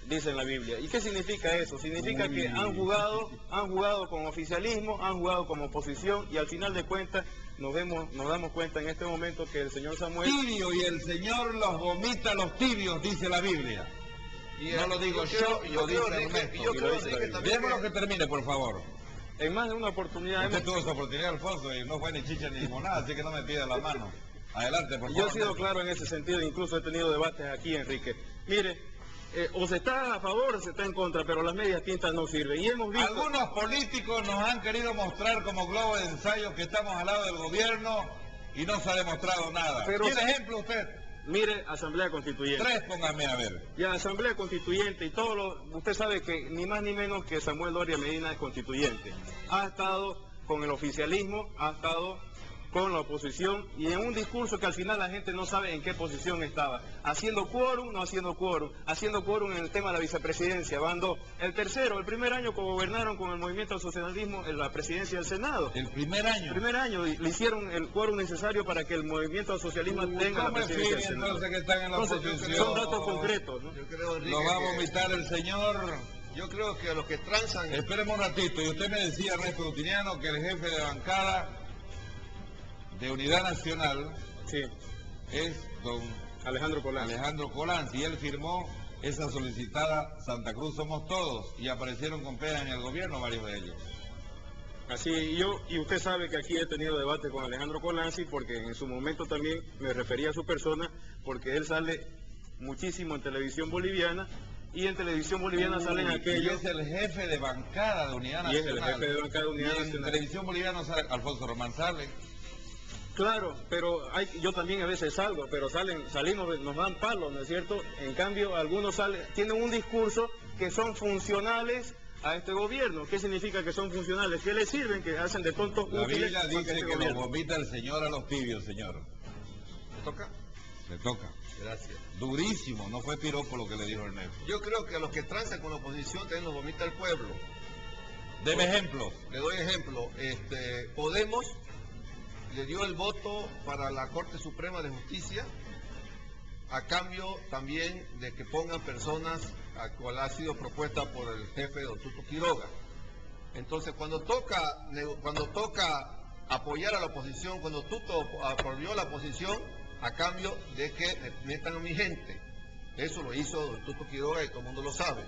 dice en la Biblia. ¿Y qué significa eso? Significa que han jugado con oficialismo, han jugado como oposición, y al final de cuentas nos damos cuenta en este momento que el señor Samuel... Tibio, y el Señor los vomita a los tibios, dice la Biblia. Y no lo digo yo, lo dice Ernesto. Déjalo que termine, por favor. En más de una oportunidad... Usted tuvo esa oportunidad, Alfonso, y no fue ni chicha ni limonada, así que no me pida la mano. Adelante, por favor. Yo he sido claro en ese sentido, incluso he tenido debates aquí, Enrique. Mire, o se está a favor o se está en contra, pero las medias tintas no sirven. Y hemos visto... Algunos políticos nos han querido mostrar como globo de ensayo que estamos al lado del gobierno y no se ha demostrado nada. ¿Tiene ejemplo usted? Mire, Asamblea Constituyente. 3, póngame a ver. Ya, Asamblea Constituyente y todo lo... Usted sabe que ni más ni menos que Samuel Doria Medina es constituyente. Ha estado con el oficialismo, ha estado con la oposición, y en un discurso que al final la gente no sabe en qué posición estaba. Haciendo quórum, no haciendo quórum. Haciendo quórum en el tema de la vicepresidencia. Van dos. El primer año que gobernaron con el movimiento al socialismo en la presidencia del Senado. ¿El primer año? El primer año le hicieron el quórum necesario para que el movimiento al socialismo tenga la presidencia del Senado. Entonces que están en la oposición. Son datos concretos, ¿no? Yo creo, Enrique, lo va a vomitar el señor. Yo creo que a los que transan... Esperemos un ratito. Y usted me decía, Ernesto Justiniano, que el jefe de bancada de Unidad Nacional es don Alejandro Colanzi, y él firmó esa solicitada Santa Cruz Somos Todos, y aparecieron con pena en el gobierno varios de ellos. Así, y usted sabe que aquí he tenido debate con Alejandro Colanzi, porque en su momento también me refería a su persona, porque él sale muchísimo en televisión boliviana, y en Televisión Boliviana salen Y aquellos. es el jefe de bancada de Unidad Y es Nacional. el jefe de bancada de Unidad Y en Nacional. Televisión Boliviana sale Alfonso Román sale. Claro, pero yo también a veces salgo, pero salimos, nos dan palos, ¿no es cierto? En cambio, algunos tienen un discurso que son funcionales a este gobierno. ¿Qué significa que son funcionales? ¿Qué les sirven? Que hacen de tontos La útiles Biblia para dice este que lo gobierno. vomita el Señor a los tibios, señor. ¿Me toca? Le toca. Gracias. Durísimo, no fue piropo lo que le dijo Ernesto. Yo creo que a los que transan con la oposición también los vomita el pueblo. Deme ejemplos. Le doy ejemplo. Podemos le dio el voto para la Corte Suprema de Justicia a cambio también de que pongan personas a cual ha sido propuesta por el jefe don Tuto Quiroga. Entonces cuando toca apoyar a la oposición, cuando Tuto apoyó a la oposición a cambio de que metan a mi gente, eso lo hizo don Tuto Quiroga y todo el mundo lo sabe.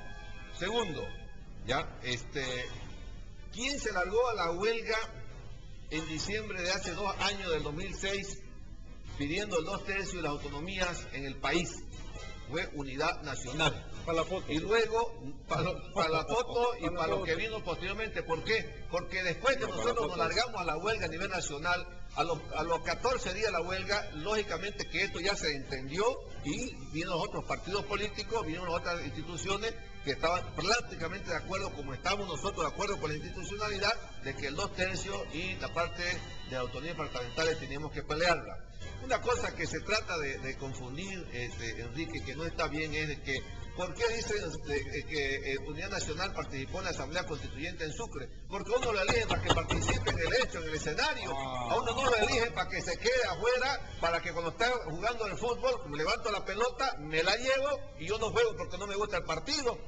Segundo, ¿quién se largó a la huelga en diciembre de hace 2 años, del 2006, pidiendo el 2/3 de las autonomías en el país? Fue Unidad Nacional. Para la foto. Y luego, para la foto y para lo que vino posteriormente. ¿Por qué? Porque después que nosotros nos largamos a la huelga a nivel nacional, a los 14 días de la huelga, lógicamente que esto ya se entendió y vinieron los otros partidos políticos, vinieron las otras instituciones que estaban prácticamente de acuerdo, como estamos nosotros de acuerdo con la institucionalidad, de que el 2/3 y la parte de autonomía departamentales teníamos que pelearla. Una cosa que se trata de confundir, Enrique, que no está bien, es de que ¿por qué dicen que Unidad Nacional participó en la Asamblea Constituyente en Sucre? Porque uno lo elige para que participe en el hecho, en el escenario. A uno no lo elige para que se quede afuera, para que cuando está jugando el fútbol, me levanto la pelota, me la llevo y yo no juego porque no me gusta el partido.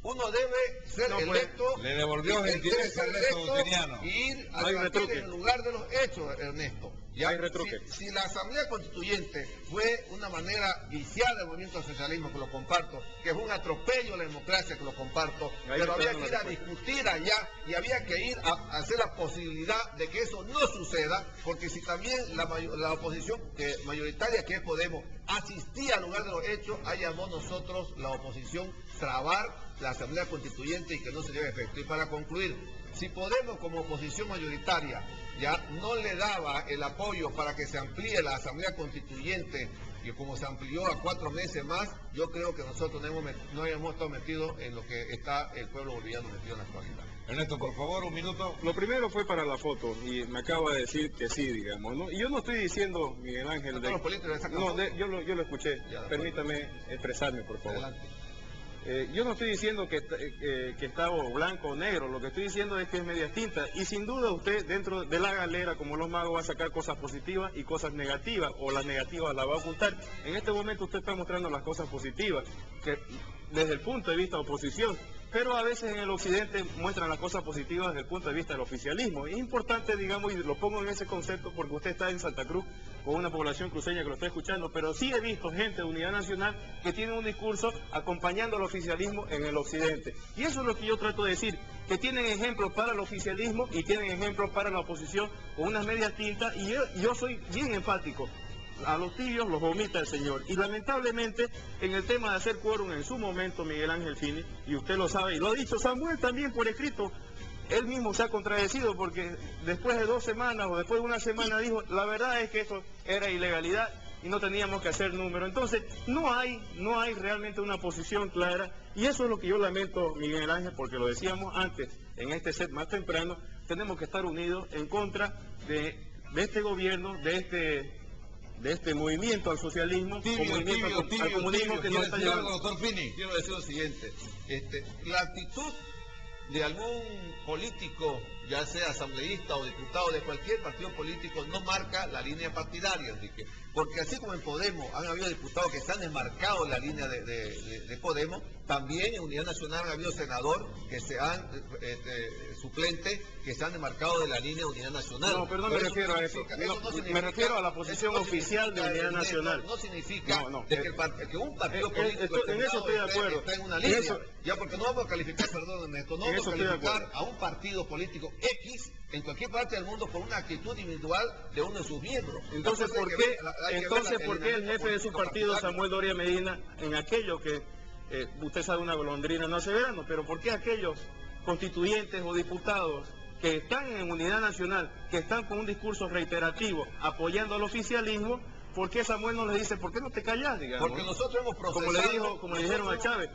Uno debe ser electo. Le devolvió gentileza a Ernesto Justiniano. Y ir a debatir en el lugar de los hechos, Ernesto. Hay retruque. Si la Asamblea Constituyente fue una manera viciada del movimiento al socialismo, que lo comparto, que fue un atropello a la democracia, que lo comparto, pero había que ir a discutir allá y había que ir a hacer la posibilidad de que eso no suceda, porque si también la oposición mayoritaria, que es Podemos, asistía al lugar de los hechos, ahí llamó nosotros, la oposición, trabar la Asamblea Constituyente y que no se lleve a efecto. Y para concluir, si Podemos como oposición mayoritaria ya no le daba el apoyo para que se amplíe la Asamblea Constituyente, y como se amplió a 4 meses más, yo creo que nosotros no hemos estado metidos en lo que está el pueblo boliviano metido en la actualidad. Ernesto, por favor, un minuto. Lo primero fue para la foto y me acaba de decir que sí, digamos, ¿no? Y yo no estoy diciendo, Miguel Ángel, yo lo escuché. Permítame expresarme, por favor. Adelante. Yo no estoy diciendo que está o blanco o negro, lo que estoy diciendo es que es media tinta y sin duda usted dentro de la galera como los magos va a sacar cosas positivas y cosas negativas, o las negativas las va a ocultar. En este momento usted está mostrando las cosas positivas, que desde el punto de vista de oposición, pero a veces en el occidente muestran las cosas positivas desde el punto de vista del oficialismo. Es importante, digamos, y lo pongo en ese concepto porque usted está en Santa Cruz con una población cruceña que lo está escuchando, pero sí he visto gente de Unidad Nacional que tiene un discurso acompañando al oficialismo en el occidente. Y eso es lo que yo trato de decir, que tienen ejemplos para el oficialismo y tienen ejemplos para la oposición con unas medias tintas, y yo soy bien enfático. A los tibios los vomita el señor. Y lamentablemente, en el tema de hacer quórum en su momento, Miguel Ángel Fini, y usted lo sabe, y lo ha dicho Samuel también por escrito, él mismo se ha contradecido porque después de 2 semanas o después de 1 semana dijo, la verdad es que eso era ilegalidad y no teníamos que hacer número. Entonces, no hay realmente una posición clara, y eso es lo que yo lamento, Miguel Ángel, porque lo decíamos antes, en este set más temprano, tenemos que estar unidos en contra de este gobierno, de este movimiento al socialismo, al comunismo que nos está llevando. Doctor Fini, quiero decir lo siguiente, la actitud de algún político, ya sea asambleísta o diputado de cualquier partido político, no marca la línea partidaria, Enrique. Porque así como en Podemos han habido diputados que se han desmarcado la línea de Podemos, también en Unidad Nacional han habido senadores que se han, suplentes, que se han desmarcado de la línea de Unidad Nacional. No, pero no me refiero a eso. Me refiero a la posición oficial de Unidad Nacional. No significa que un partido político en eso estoy de acuerdo. Está en una línea. Ya, porque no vamos a calificar, perdón, Ernesto, no vamos a calificar a un partido político X en cualquier parte del mundo por una actitud individual de uno de sus miembros. Entonces, ¿por qué el jefe de su partido, Samuel Doria Medina, en aquello que usted sabe, una golondrina no hace verano, pero ¿por qué aquellos constituyentes o diputados que están en unidad nacional, que están con un discurso reiterativo apoyando al oficialismo, por qué Samuel no le dice, ¿por qué no te callas, digamos? Porque nosotros hemos procesado... Como le dijeron a Chávez,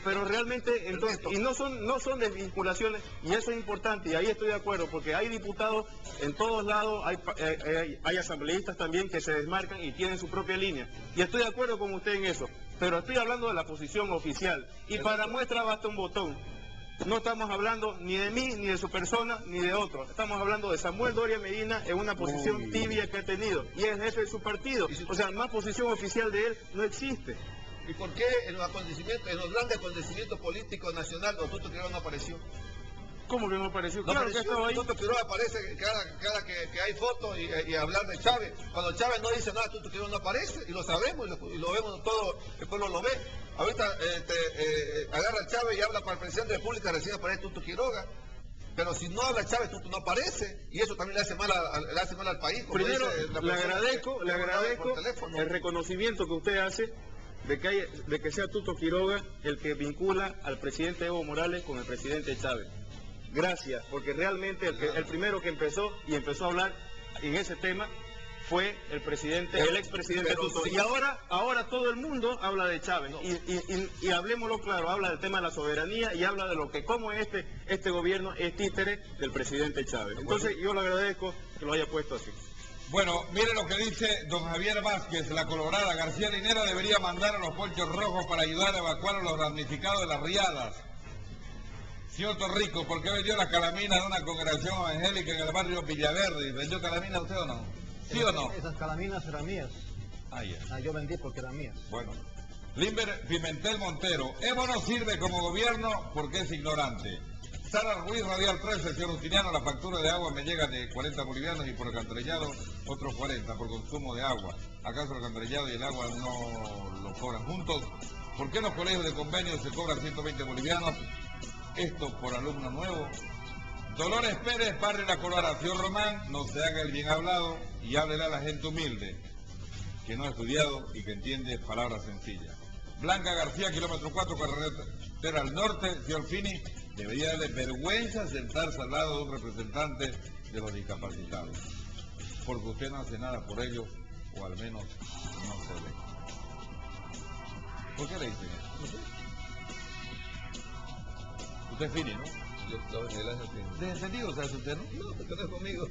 pero realmente, entonces, y no son desvinculaciones, y eso es importante, y ahí estoy de acuerdo, porque hay diputados en todos lados, hay asambleístas también que se desmarcan y tienen su propia línea, y estoy de acuerdo con usted en eso, pero estoy hablando de la posición oficial, y para muestra basta un botón. No estamos hablando ni de mí, ni de su persona, ni de otro. Estamos hablando de Samuel Doria Medina en una posición tibia que ha tenido. Y es jefe de su partido. O sea, más posición oficial de él no existe. ¿Y por qué en los grandes acontecimientos políticos nacionales, Tuto Quiroga no apareció? ¿Cómo que no apareció? No claro apareció, que estaba ahí. Tuto Quiroga aparece cada que hay fotos y hablar de Chávez. Cuando Chávez no dice nada, Tuto Quiroga no aparece, y lo sabemos, y lo vemos todo, el pueblo lo ve. Ahorita agarra a Chávez y habla para el presidente de la República, recién aparece Tuto Quiroga. Pero si no habla Chávez, Tuto no aparece, y eso también le hace mal al país. Primero, le agradezco el reconocimiento que usted hace de que sea Tuto Quiroga el que vincula al presidente Evo Morales con el presidente Chávez. Gracias, porque realmente el primero que empezó a hablar en ese tema fue el expresidente Tuto. Sí. Y ahora todo el mundo habla de Chávez. No. Y hablemoslo claro, habla del tema de la soberanía y habla de lo que como este gobierno es títere del presidente Chávez. Entonces yo le agradezco que lo haya puesto así. Bueno, mire lo que dice don Javier Vázquez, la Colorada. García Linera debería mandar a los Ponchos Rojos para ayudar a evacuar a los damnificados de las riadas. Señor Torrico, ¿por qué vendió la calamina de una congregación evangélica en el barrio Villaverde? ¿Vendió calamina usted o no? ¿Sí o no? Esas calaminas eran mías. Yo vendí porque eran mías. Bueno. Limber Pimentel Montero. Evo no sirve como gobierno porque es ignorante. Sara Ruiz, Radial 13, señor Justiniano, la factura de agua me llega de 40 bolivianos y por alcantarillado otros 40 por consumo de agua. ¿Acaso el alcantarillado y el agua no lo cobran juntos? ¿Por qué en los colegios de convenio se cobran 120 bolivianos? Esto por alumno nuevo. Dolores Pérez, barrio La Colorada. Señor Román, no se haga el bien hablado y háblele a la gente humilde, que no ha estudiado y que entiende palabras sencillas. Blanca García, kilómetro 4, carretera al norte. Señor Fini, debería darle vergüenza sentarse al lado de un representante de los discapacitados, porque usted no hace nada por ellos, o al menos no se ve. ¿Por qué le dicen eso? Usted es Fini, ¿no? Yo ¿Desentendido se hace usted, no? No, porque no es conmigo.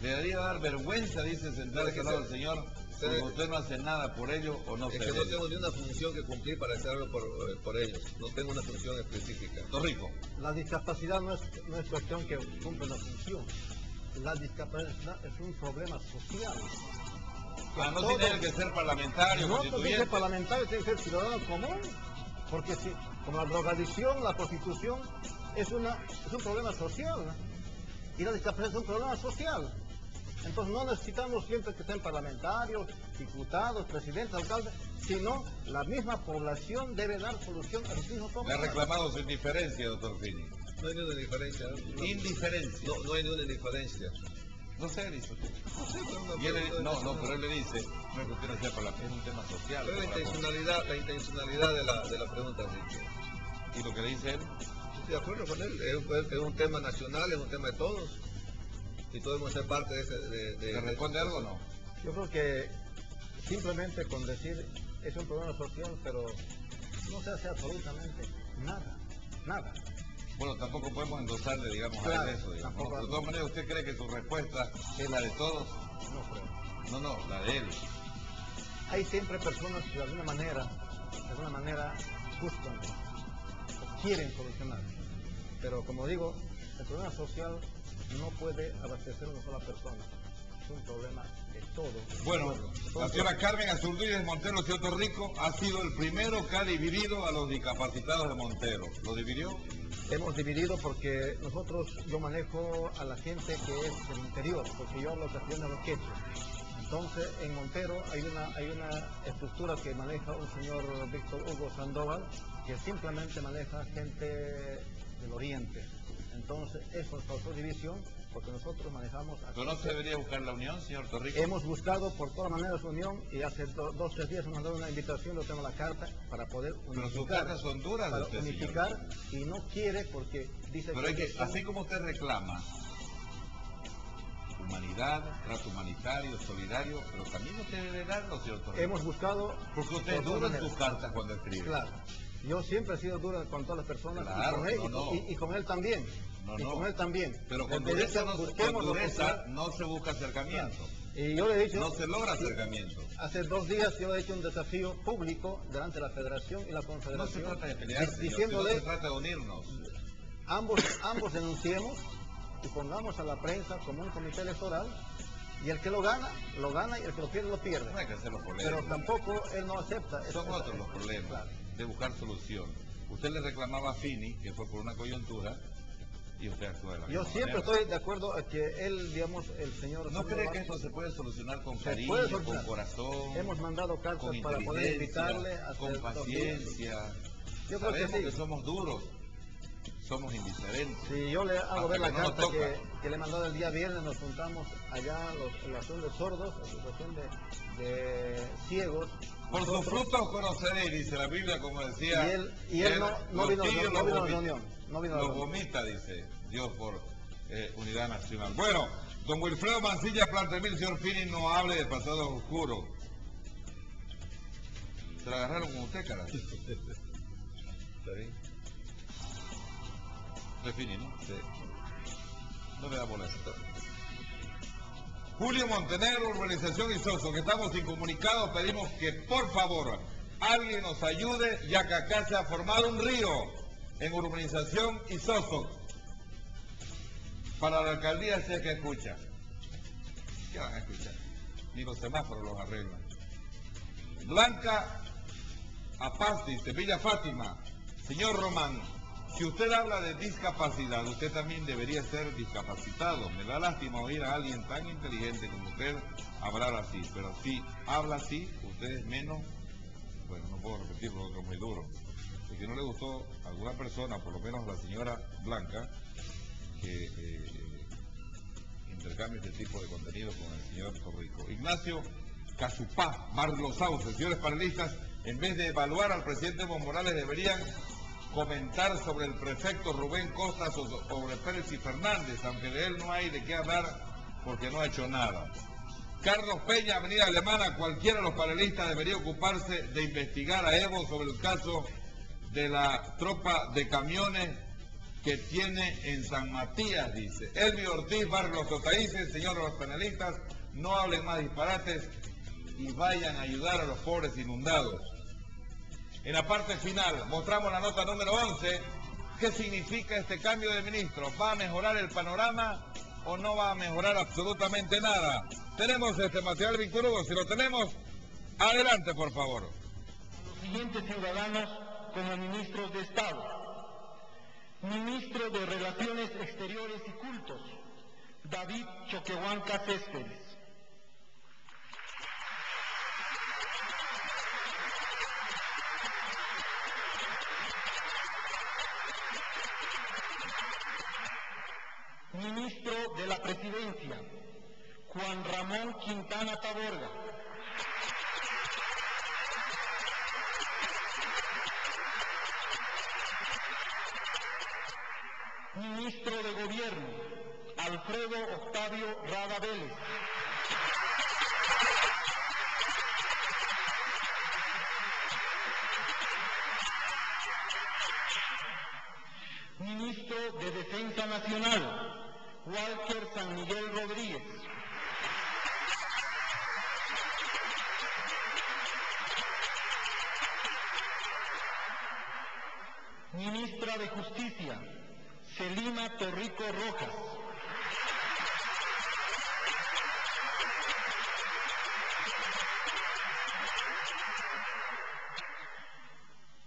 Le debería dar vergüenza, dice, sentarse al lado del señor, porque usted no hace nada por ellos o no se ve. Es que no tengo ni una función que cumplir para hacer algo por ellos. No tengo una función específica. Torrico. La discapacidad no es cuestión que cumple una función. La discapacidad es un problema social. No tiene que ser parlamentario, no tiene que constituyente. ser parlamentario, tiene que ser ciudadano común. Porque si, como la drogadicción, la prostitución, es un problema social, ¿no? Y la discapacidad es un problema social. Entonces no necesitamos siempre que sean parlamentarios, diputados, presidentes, alcaldes, sino la misma población debe dar solución a los mismos problemas. Le ha reclamado su indiferencia, doctor Fini. No hay ninguna indiferencia. Indiferencia. No hay ninguna indiferencia. No sé, dice usted. No sé, pero él le dice, no es que usted no sea parlamentario, es un tema social. Pero la intencionalidad de la pregunta, Enrique. ¿Y lo que le dice él? Estoy de acuerdo con él, es un tema nacional, es un tema de todos. Y todos debemos ser parte de ese... ¿Le responde algo o no? Yo creo que simplemente con decir es un problema social, pero no se hace absolutamente nada. Bueno, tampoco podemos endosarle, digamos, claro, a él eso, digamos. Tampoco, de todas maneras, ¿usted cree que su respuesta es la de todos? No creo. No, la de él. Hay siempre personas que de alguna manera buscan o quieren solucionar. Pero como digo, el problema social no puede abastecer a una sola persona. Es un problema de todos. Bueno, la señora Carmen Azurduy de Montero, señor Torrico, ha sido el primero que ha dividido a los discapacitados de Montero. ¿Lo dividió? Hemos dividido porque yo manejo a la gente que es del interior, porque yo hablo castellano los quechua. Entonces, en Montero hay una estructura que maneja un señor Víctor Hugo Sandoval, que simplemente maneja gente del oriente. Entonces, eso causó división porque nosotros manejamos... ¿Pero no se debería buscar la unión, señor Torrico? Hemos buscado por todas maneras unión y hace 2 o 3 días me mandaron una invitación, yo tengo la carta para poder unificar. Pero sus cartas son duras de para usted, unificar, señor. y no quiere porque dice Pero hay que, son... así como usted reclama humanidad, trato humanitario, solidario, pero también usted debe darlo, señor Torrico. Hemos buscado... Porque usted es duro en sus cartas cuando escribe. Claro. Yo siempre he sido duro con todas las personas, Claro, y con él, no. y con él también. Con él también. Pero con Le he dicho, dureza, no se busca acercamiento. Claro. Y yo le he dicho... No se logra acercamiento. Hace 2 días yo he hecho un desafío público delante de la Federación y la No Confederación. se trata de pelear, señor, diciéndole, no se trata de unirnos. ambos denunciemos y pongamos a la prensa como un comité electoral, y el que lo gana, y el que lo pierde. No hay que hacerlo polémico. Pero tampoco él no acepta. Son otros los problemas, claro, de buscar solución. Usted le reclamaba a Fini, que fue por una coyuntura, y usted actúa de la misma Yo siempre manera. estoy de acuerdo a que él, digamos, el señor... ¿No cree que esto se puede solucionar con Se cariño, puede solucionar. con corazón, Hemos mandado cartas con para poder invitarle inteligencia, a con hacer 2 paciencia? Yo creo que Sabemos sí. somos duros, somos indiferentes. Si yo le hago Hasta ver la que no nos carta toca. que le he mandado el día viernes, nos juntamos allá, la asociación de sordos, la asociación de ciegos. Por sus frutos conoceréis, dice la Biblia, como decía. Y él no vino a la reunión. Los vomita, dice Dios, por unidad nacional. Bueno, don Wilfredo Mancilla Plantemil, señor Fini, no hable de pasado oscuro. Se la agarraron con usted, carajo. ¿Está bien? De Fini, ¿no? Sí. No me da molestia. Julio Montenegro, Urbanización Isoso, que estamos incomunicados, pedimos que por favor alguien nos ayude, ya que acá se ha formado un río en Urbanización Isoso. Para la alcaldía si es que escucha. ¿Qué van a escuchar? Ni los semáforos los arreglan. Blanca Apaz dice, Villa Fátima, señor Román, si usted habla de discapacidad, usted también debería ser discapacitado. Me da lástima oír a alguien tan inteligente como usted hablar así, pero si habla así, usted es menos, bueno, no puedo repetirlo, otro muy duro. Y si no le gustó a alguna persona, por lo menos la señora Blanca, que intercambie este tipo de contenido con el señor Torrico. Ignacio Casupá, Barlos Sauce, señores panelistas, en vez de evaluar al presidente Evo Morales, deberían comentar sobre el prefecto Rubén Costa, sobre Pérez y Fernández, aunque de él no hay de qué hablar porque no ha hecho nada. Carlos Peña, Avenida Alemana, cualquiera de los panelistas debería ocuparse de investigar a Evo sobre el caso de la tropa de camiones que tiene en San Matías, dice. Elvio Ortiz, Barrio Los Otaíces, señores los panelistas, no hablen más disparates y vayan a ayudar a los pobres inundados. En la parte final, mostramos la nota número 11. ¿Qué significa este cambio de ministro? ¿Va a mejorar el panorama o no va a mejorar absolutamente nada? Tenemos este material, Víctor Hugo. Si lo tenemos, adelante, por favor. Los siguientes ciudadanos como ministros de Estado. Ministro de Relaciones Exteriores y Cultos, David Choquehuanca Céspedes. Ministro de la Presidencia, Juan Ramón Quintana Taborga. Ministro de Gobierno, Alfredo Octavio Rada Vélez. Ministro de Defensa Nacional, Walker San Miguel Rodríguez. Ministra de Justicia, Celina Torrico Rojas.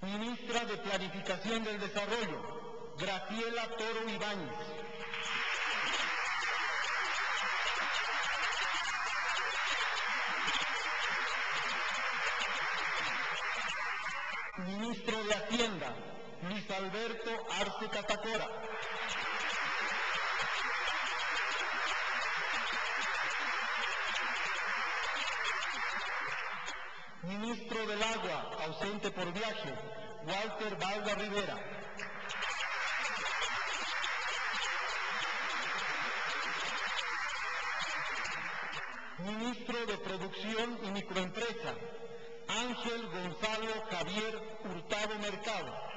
Ministra de Planificación del Desarrollo, Graciela Toro Ibáñez. Ministro de Hacienda, Luis Alberto Arce Catacora. Ministro del Agua, ausente por viaje, Walter Balda Rivera. Ministro de Producción y Microempresa, Ángel Gonzalo Javier Hurtado Mercado.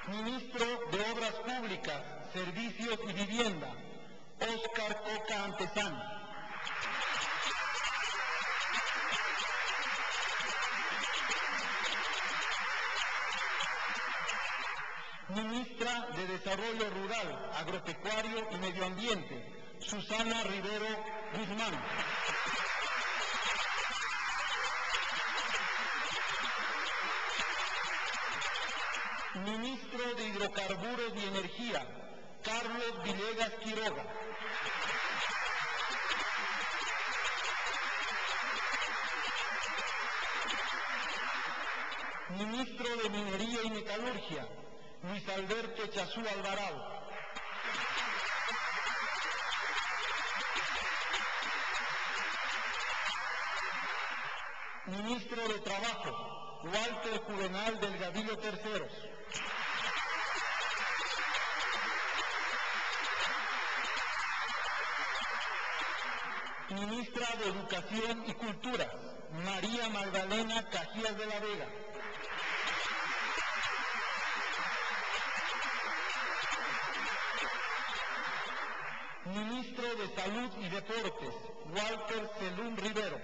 Ministro de Obras Públicas, Servicios y Vivienda, Óscar Coca Antezán. Ministra de Desarrollo Rural, Agropecuario y Medio Ambiente, Susana Rivero Guzmán. Ministro de Hidrocarburos y Energía, Carlos Villegas Quiroga. Ministro de Minería y Metalurgia, Luis Alberto Chazú Alvarado. Ministro de Trabajo, Walter Juvenal Delgadillo Terceros. Ministra de Educación y Cultura, María Magdalena Cajías de la Vega. Ministro de Salud y Deportes, Walter Celún Rivero.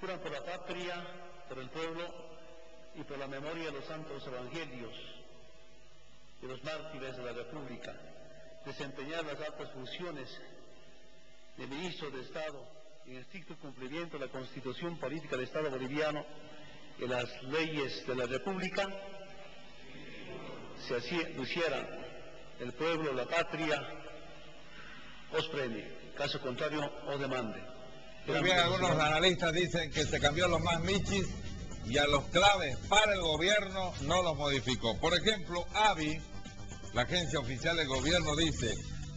Juran por la patria, por el pueblo y por la memoria de los santos evangelios y los mártires de la República, desempeñar las altas funciones de ministro de Estado en estricto cumplimiento de la Constitución Política del Estado Boliviano y las leyes de la República, si así lo hicieran, el pueblo, la patria, os premie, caso contrario, os demande. Muy bien, algunos analistas dicen que se cambió a los más michis y a los claves para el gobierno no los modificó. Por ejemplo, ABI, la agencia oficial del gobierno, dice: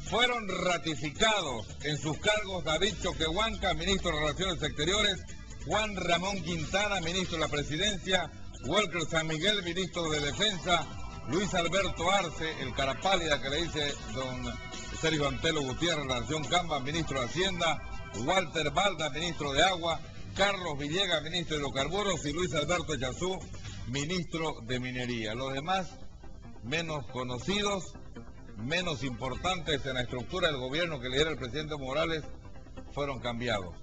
fueron ratificados en sus cargos David Choquehuanca, ministro de Relaciones Exteriores, Juan Ramón Quintana, ministro de la Presidencia, Walker San Miguel, ministro de Defensa, Luis Alberto Arce, el cara pálida que le dice don Sergio Antelo Gutiérrez, Nación Camba, ministro de Hacienda, Walter Balda, ministro de Agua, Carlos Villegas, ministro de Hidrocarburos, y Luis Alberto Chazú, ministro de Minería. Los demás, menos conocidos, menos importantes en la estructura del gobierno que lidera el presidente Morales, fueron cambiados.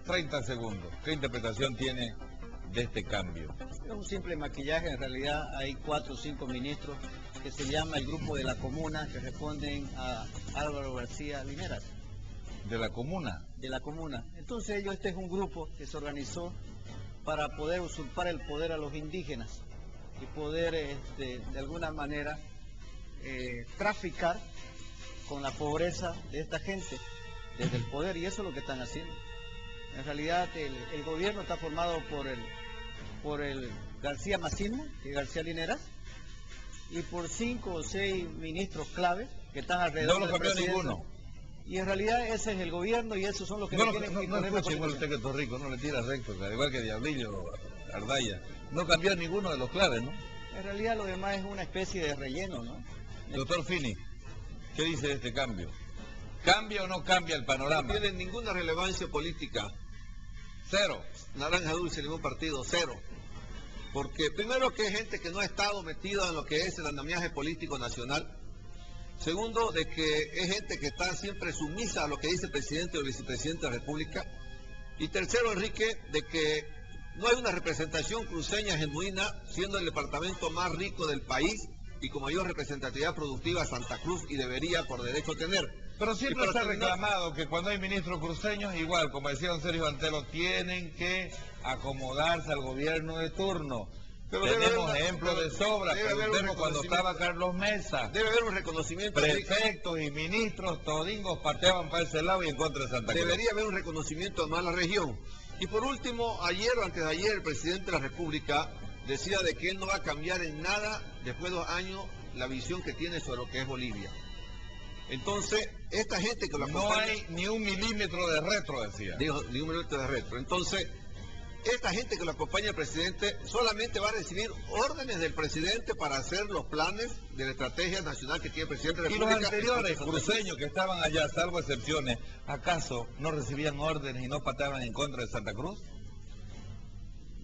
30 segundos. ¿Qué interpretación tiene de este cambio? Es un simple maquillaje. En realidad hay 4 o 5 ministros que se llama el Grupo de la Comuna, que responden a Álvaro García Lineras. ¿De la comuna? De la comuna. Entonces este es un grupo que se organizó para poder usurpar el poder a los indígenas y poder de alguna manera traficar con la pobreza de esta gente desde el poder, y eso es lo que están haciendo. En realidad el gobierno está formado por el García Macín, que es García Lineras, y por 5 o 6 ministros claves que están alrededor del presidente. No lo cambió ninguno. Y en realidad ese es el gobierno y esos son los que tienen que imponer la Constitución. Usted que es rico, no le tira recto, igual que Diablillo, Ardaya. No cambió ninguno de los claves, ¿no? En realidad lo demás es una especie de relleno, ¿no? Doctor Fini, ¿qué dice de este cambio? ¿Cambia o no cambia el panorama? No tiene ninguna relevancia política. Cero. Naranja dulce, ningún partido, cero. Porque primero que hay gente que no ha estado metida en lo que es el andamiaje político nacional. Segundo, de que es gente que está siempre sumisa a lo que dice el presidente o el vicepresidente de la República. Y tercero, Enrique, de que no hay una representación cruceña genuina, siendo el departamento más rico del país y con mayor representatividad productiva Santa Cruz, y debería por derecho tener. Pero siempre se ha reclamado que cuando hay ministros cruceños, igual, como decía don Sergio Antelo, tienen que acomodarse al gobierno de turno. Pero tenemos ejemplos de sobra. Preguntemos cuando estaba Carlos Mesa. Debe haber un reconocimiento. Prefectos y ministros todingos pateaban para ese lado y en contra de Santa Cruz. Debería haber un reconocimiento más a la región. Y por último, ayer o antes de ayer, el presidente de la República decía de que él no va a cambiar en nada, después de 2 años, la visión que tiene sobre lo que es Bolivia. Entonces, esta gente que lo acompaña... No hay ni 1 milímetro de retro, decía. Digo, ni 1 milímetro de retro. Entonces, esta gente que lo acompaña al presidente solamente va a recibir órdenes del presidente para hacer los planes de la estrategia nacional que tiene el presidente de la Y los República. anteriores cruceños que estaban allá, salvo excepciones, ¿acaso no recibían órdenes y no pataban en contra de Santa Cruz?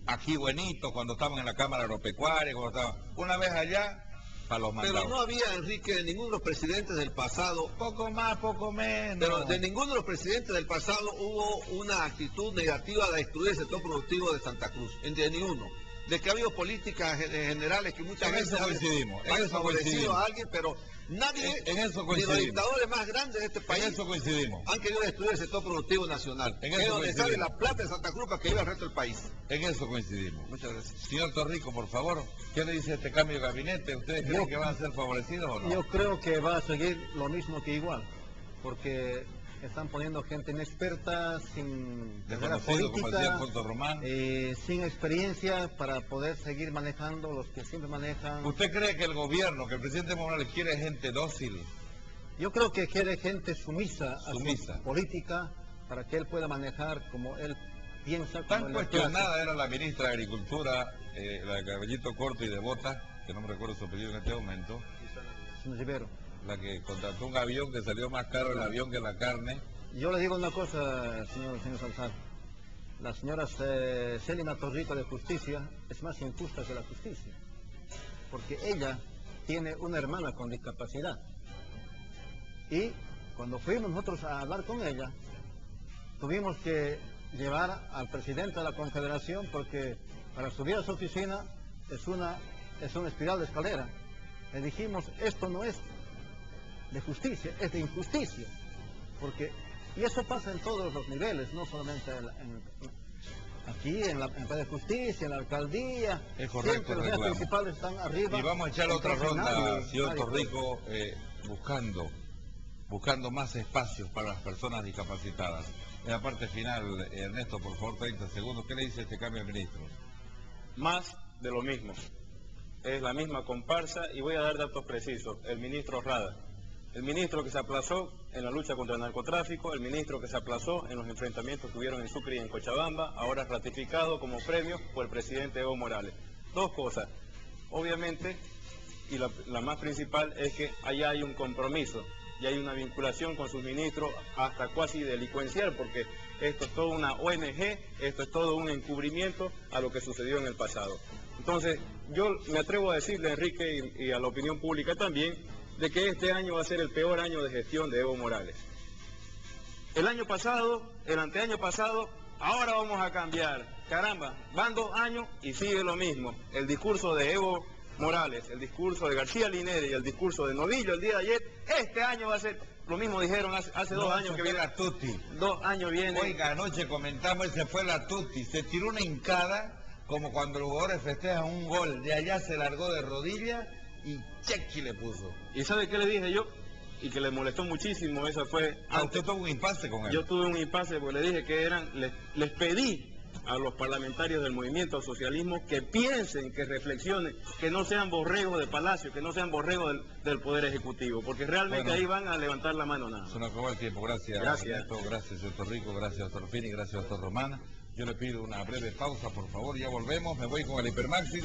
Aquí buenito, cuando estaban en la Cámara Agropecuaria, cuando estaban... Una vez allá, para los mandados. Pero no había, Enrique, de ninguno de los presidentes del pasado... Poco más, poco menos. Pero de ninguno de los presidentes del pasado hubo una actitud negativa de destruir el sector productivo de Santa Cruz. De ninguno. De que ha habido políticas generales que muchas veces han favorecido a alguien, pero nadie, en eso ni los dictadores más grandes de este país, en eso coincidimos, han querido destruir el sector productivo nacional. En es eso donde sale la plata de Santa Cruz para que lleve al resto del país. En eso coincidimos. Muchas gracias. Señor Torrico, por favor, ¿qué le dice este cambio de gabinete? ¿Ustedes creen que van a ser favorecidos o no? Yo creo que va a seguir lo mismo que igual, porque están poniendo gente inexperta, sin desconocido, como decía Alfonso Román, sin experiencia para poder seguir manejando los que siempre manejan. ¿Usted cree que el gobierno, que el presidente Morales quiere gente dócil? Yo creo que quiere gente sumisa a su política para que él pueda manejar como él piensa. Tan cuestionada era la ministra de Agricultura, la de cabellito corto y de botas, que no me recuerdo su apellido en este momento. Rivero. La que contrató un avión que salió más caro el avión que la carne. Yo le digo una cosa, señor Salazar. La señora Celina Torrico de Justicia es más injusta que la justicia, porque ella tiene una hermana con discapacidad. Y cuando fuimos nosotros a hablar con ella, tuvimos que llevar al presidente de la Confederación, porque para subir a su oficina es una espiral de escalera. Le dijimos, esto no es de justicia, es de injusticia, y eso pasa en todos los niveles, no solamente aquí en la de justicia, en la alcaldía. Es correcto, los principales están arriba. Y vamos a echar otra ronda, señor Torrico, buscando más espacios para las personas discapacitadas. En la parte final, Ernesto, por favor, 30 segundos. ¿Qué le dice este cambio de ministro? Más de lo mismo. Es la misma comparsa y voy a dar datos precisos. El ministro Rada. El ministro que se aplazó en la lucha contra el narcotráfico, el ministro que se aplazó en los enfrentamientos que hubieron en Sucre y en Cochabamba, ahora ratificado como premio por el presidente Evo Morales. 2 cosas. Obviamente, y la más principal es que allá hay un compromiso y hay una vinculación con sus ministros hasta casi delincuencial, porque esto es todo una ONG, esto es todo un encubrimiento a lo que sucedió en el pasado. Entonces, yo me atrevo a decirle, Enrique, y a la opinión pública también, de que este año va a ser el peor año de gestión de Evo Morales. El año pasado, el anteaño pasado, ahora vamos a cambiar. Caramba, van 2 años y sigue lo mismo. El discurso de Evo Morales, el discurso de García Linera y el discurso de Novillo el día de ayer, este año va a ser lo mismo, dijeron hace 2 años que viene. La Tuti. 2 años viene. Oiga, anoche comentamos, ese fue la Tuti, se tiró una hincada, como cuando los jugadores festejan un gol, de allá se largó de rodillas y chequi le puso. ¿Y sabe qué le dije yo? Y que le molestó muchísimo, esa fue... ¿Usted tuvo un impasse con él? Yo tuve un impasse porque le dije que les pedí a los parlamentarios del movimiento al socialismo que piensen, que reflexionen, que no sean borregos de Palacio, que no sean borregos del Poder Ejecutivo, porque realmente ahí van a levantar la mano nada. Se nos acabó el tiempo, gracias. Ernesto, gracias, señor Torrico, gracias, doctor Fini, gracias, doctor Román. Yo le pido una breve pausa, por favor, ya volvemos, me voy con el Hipermaxi.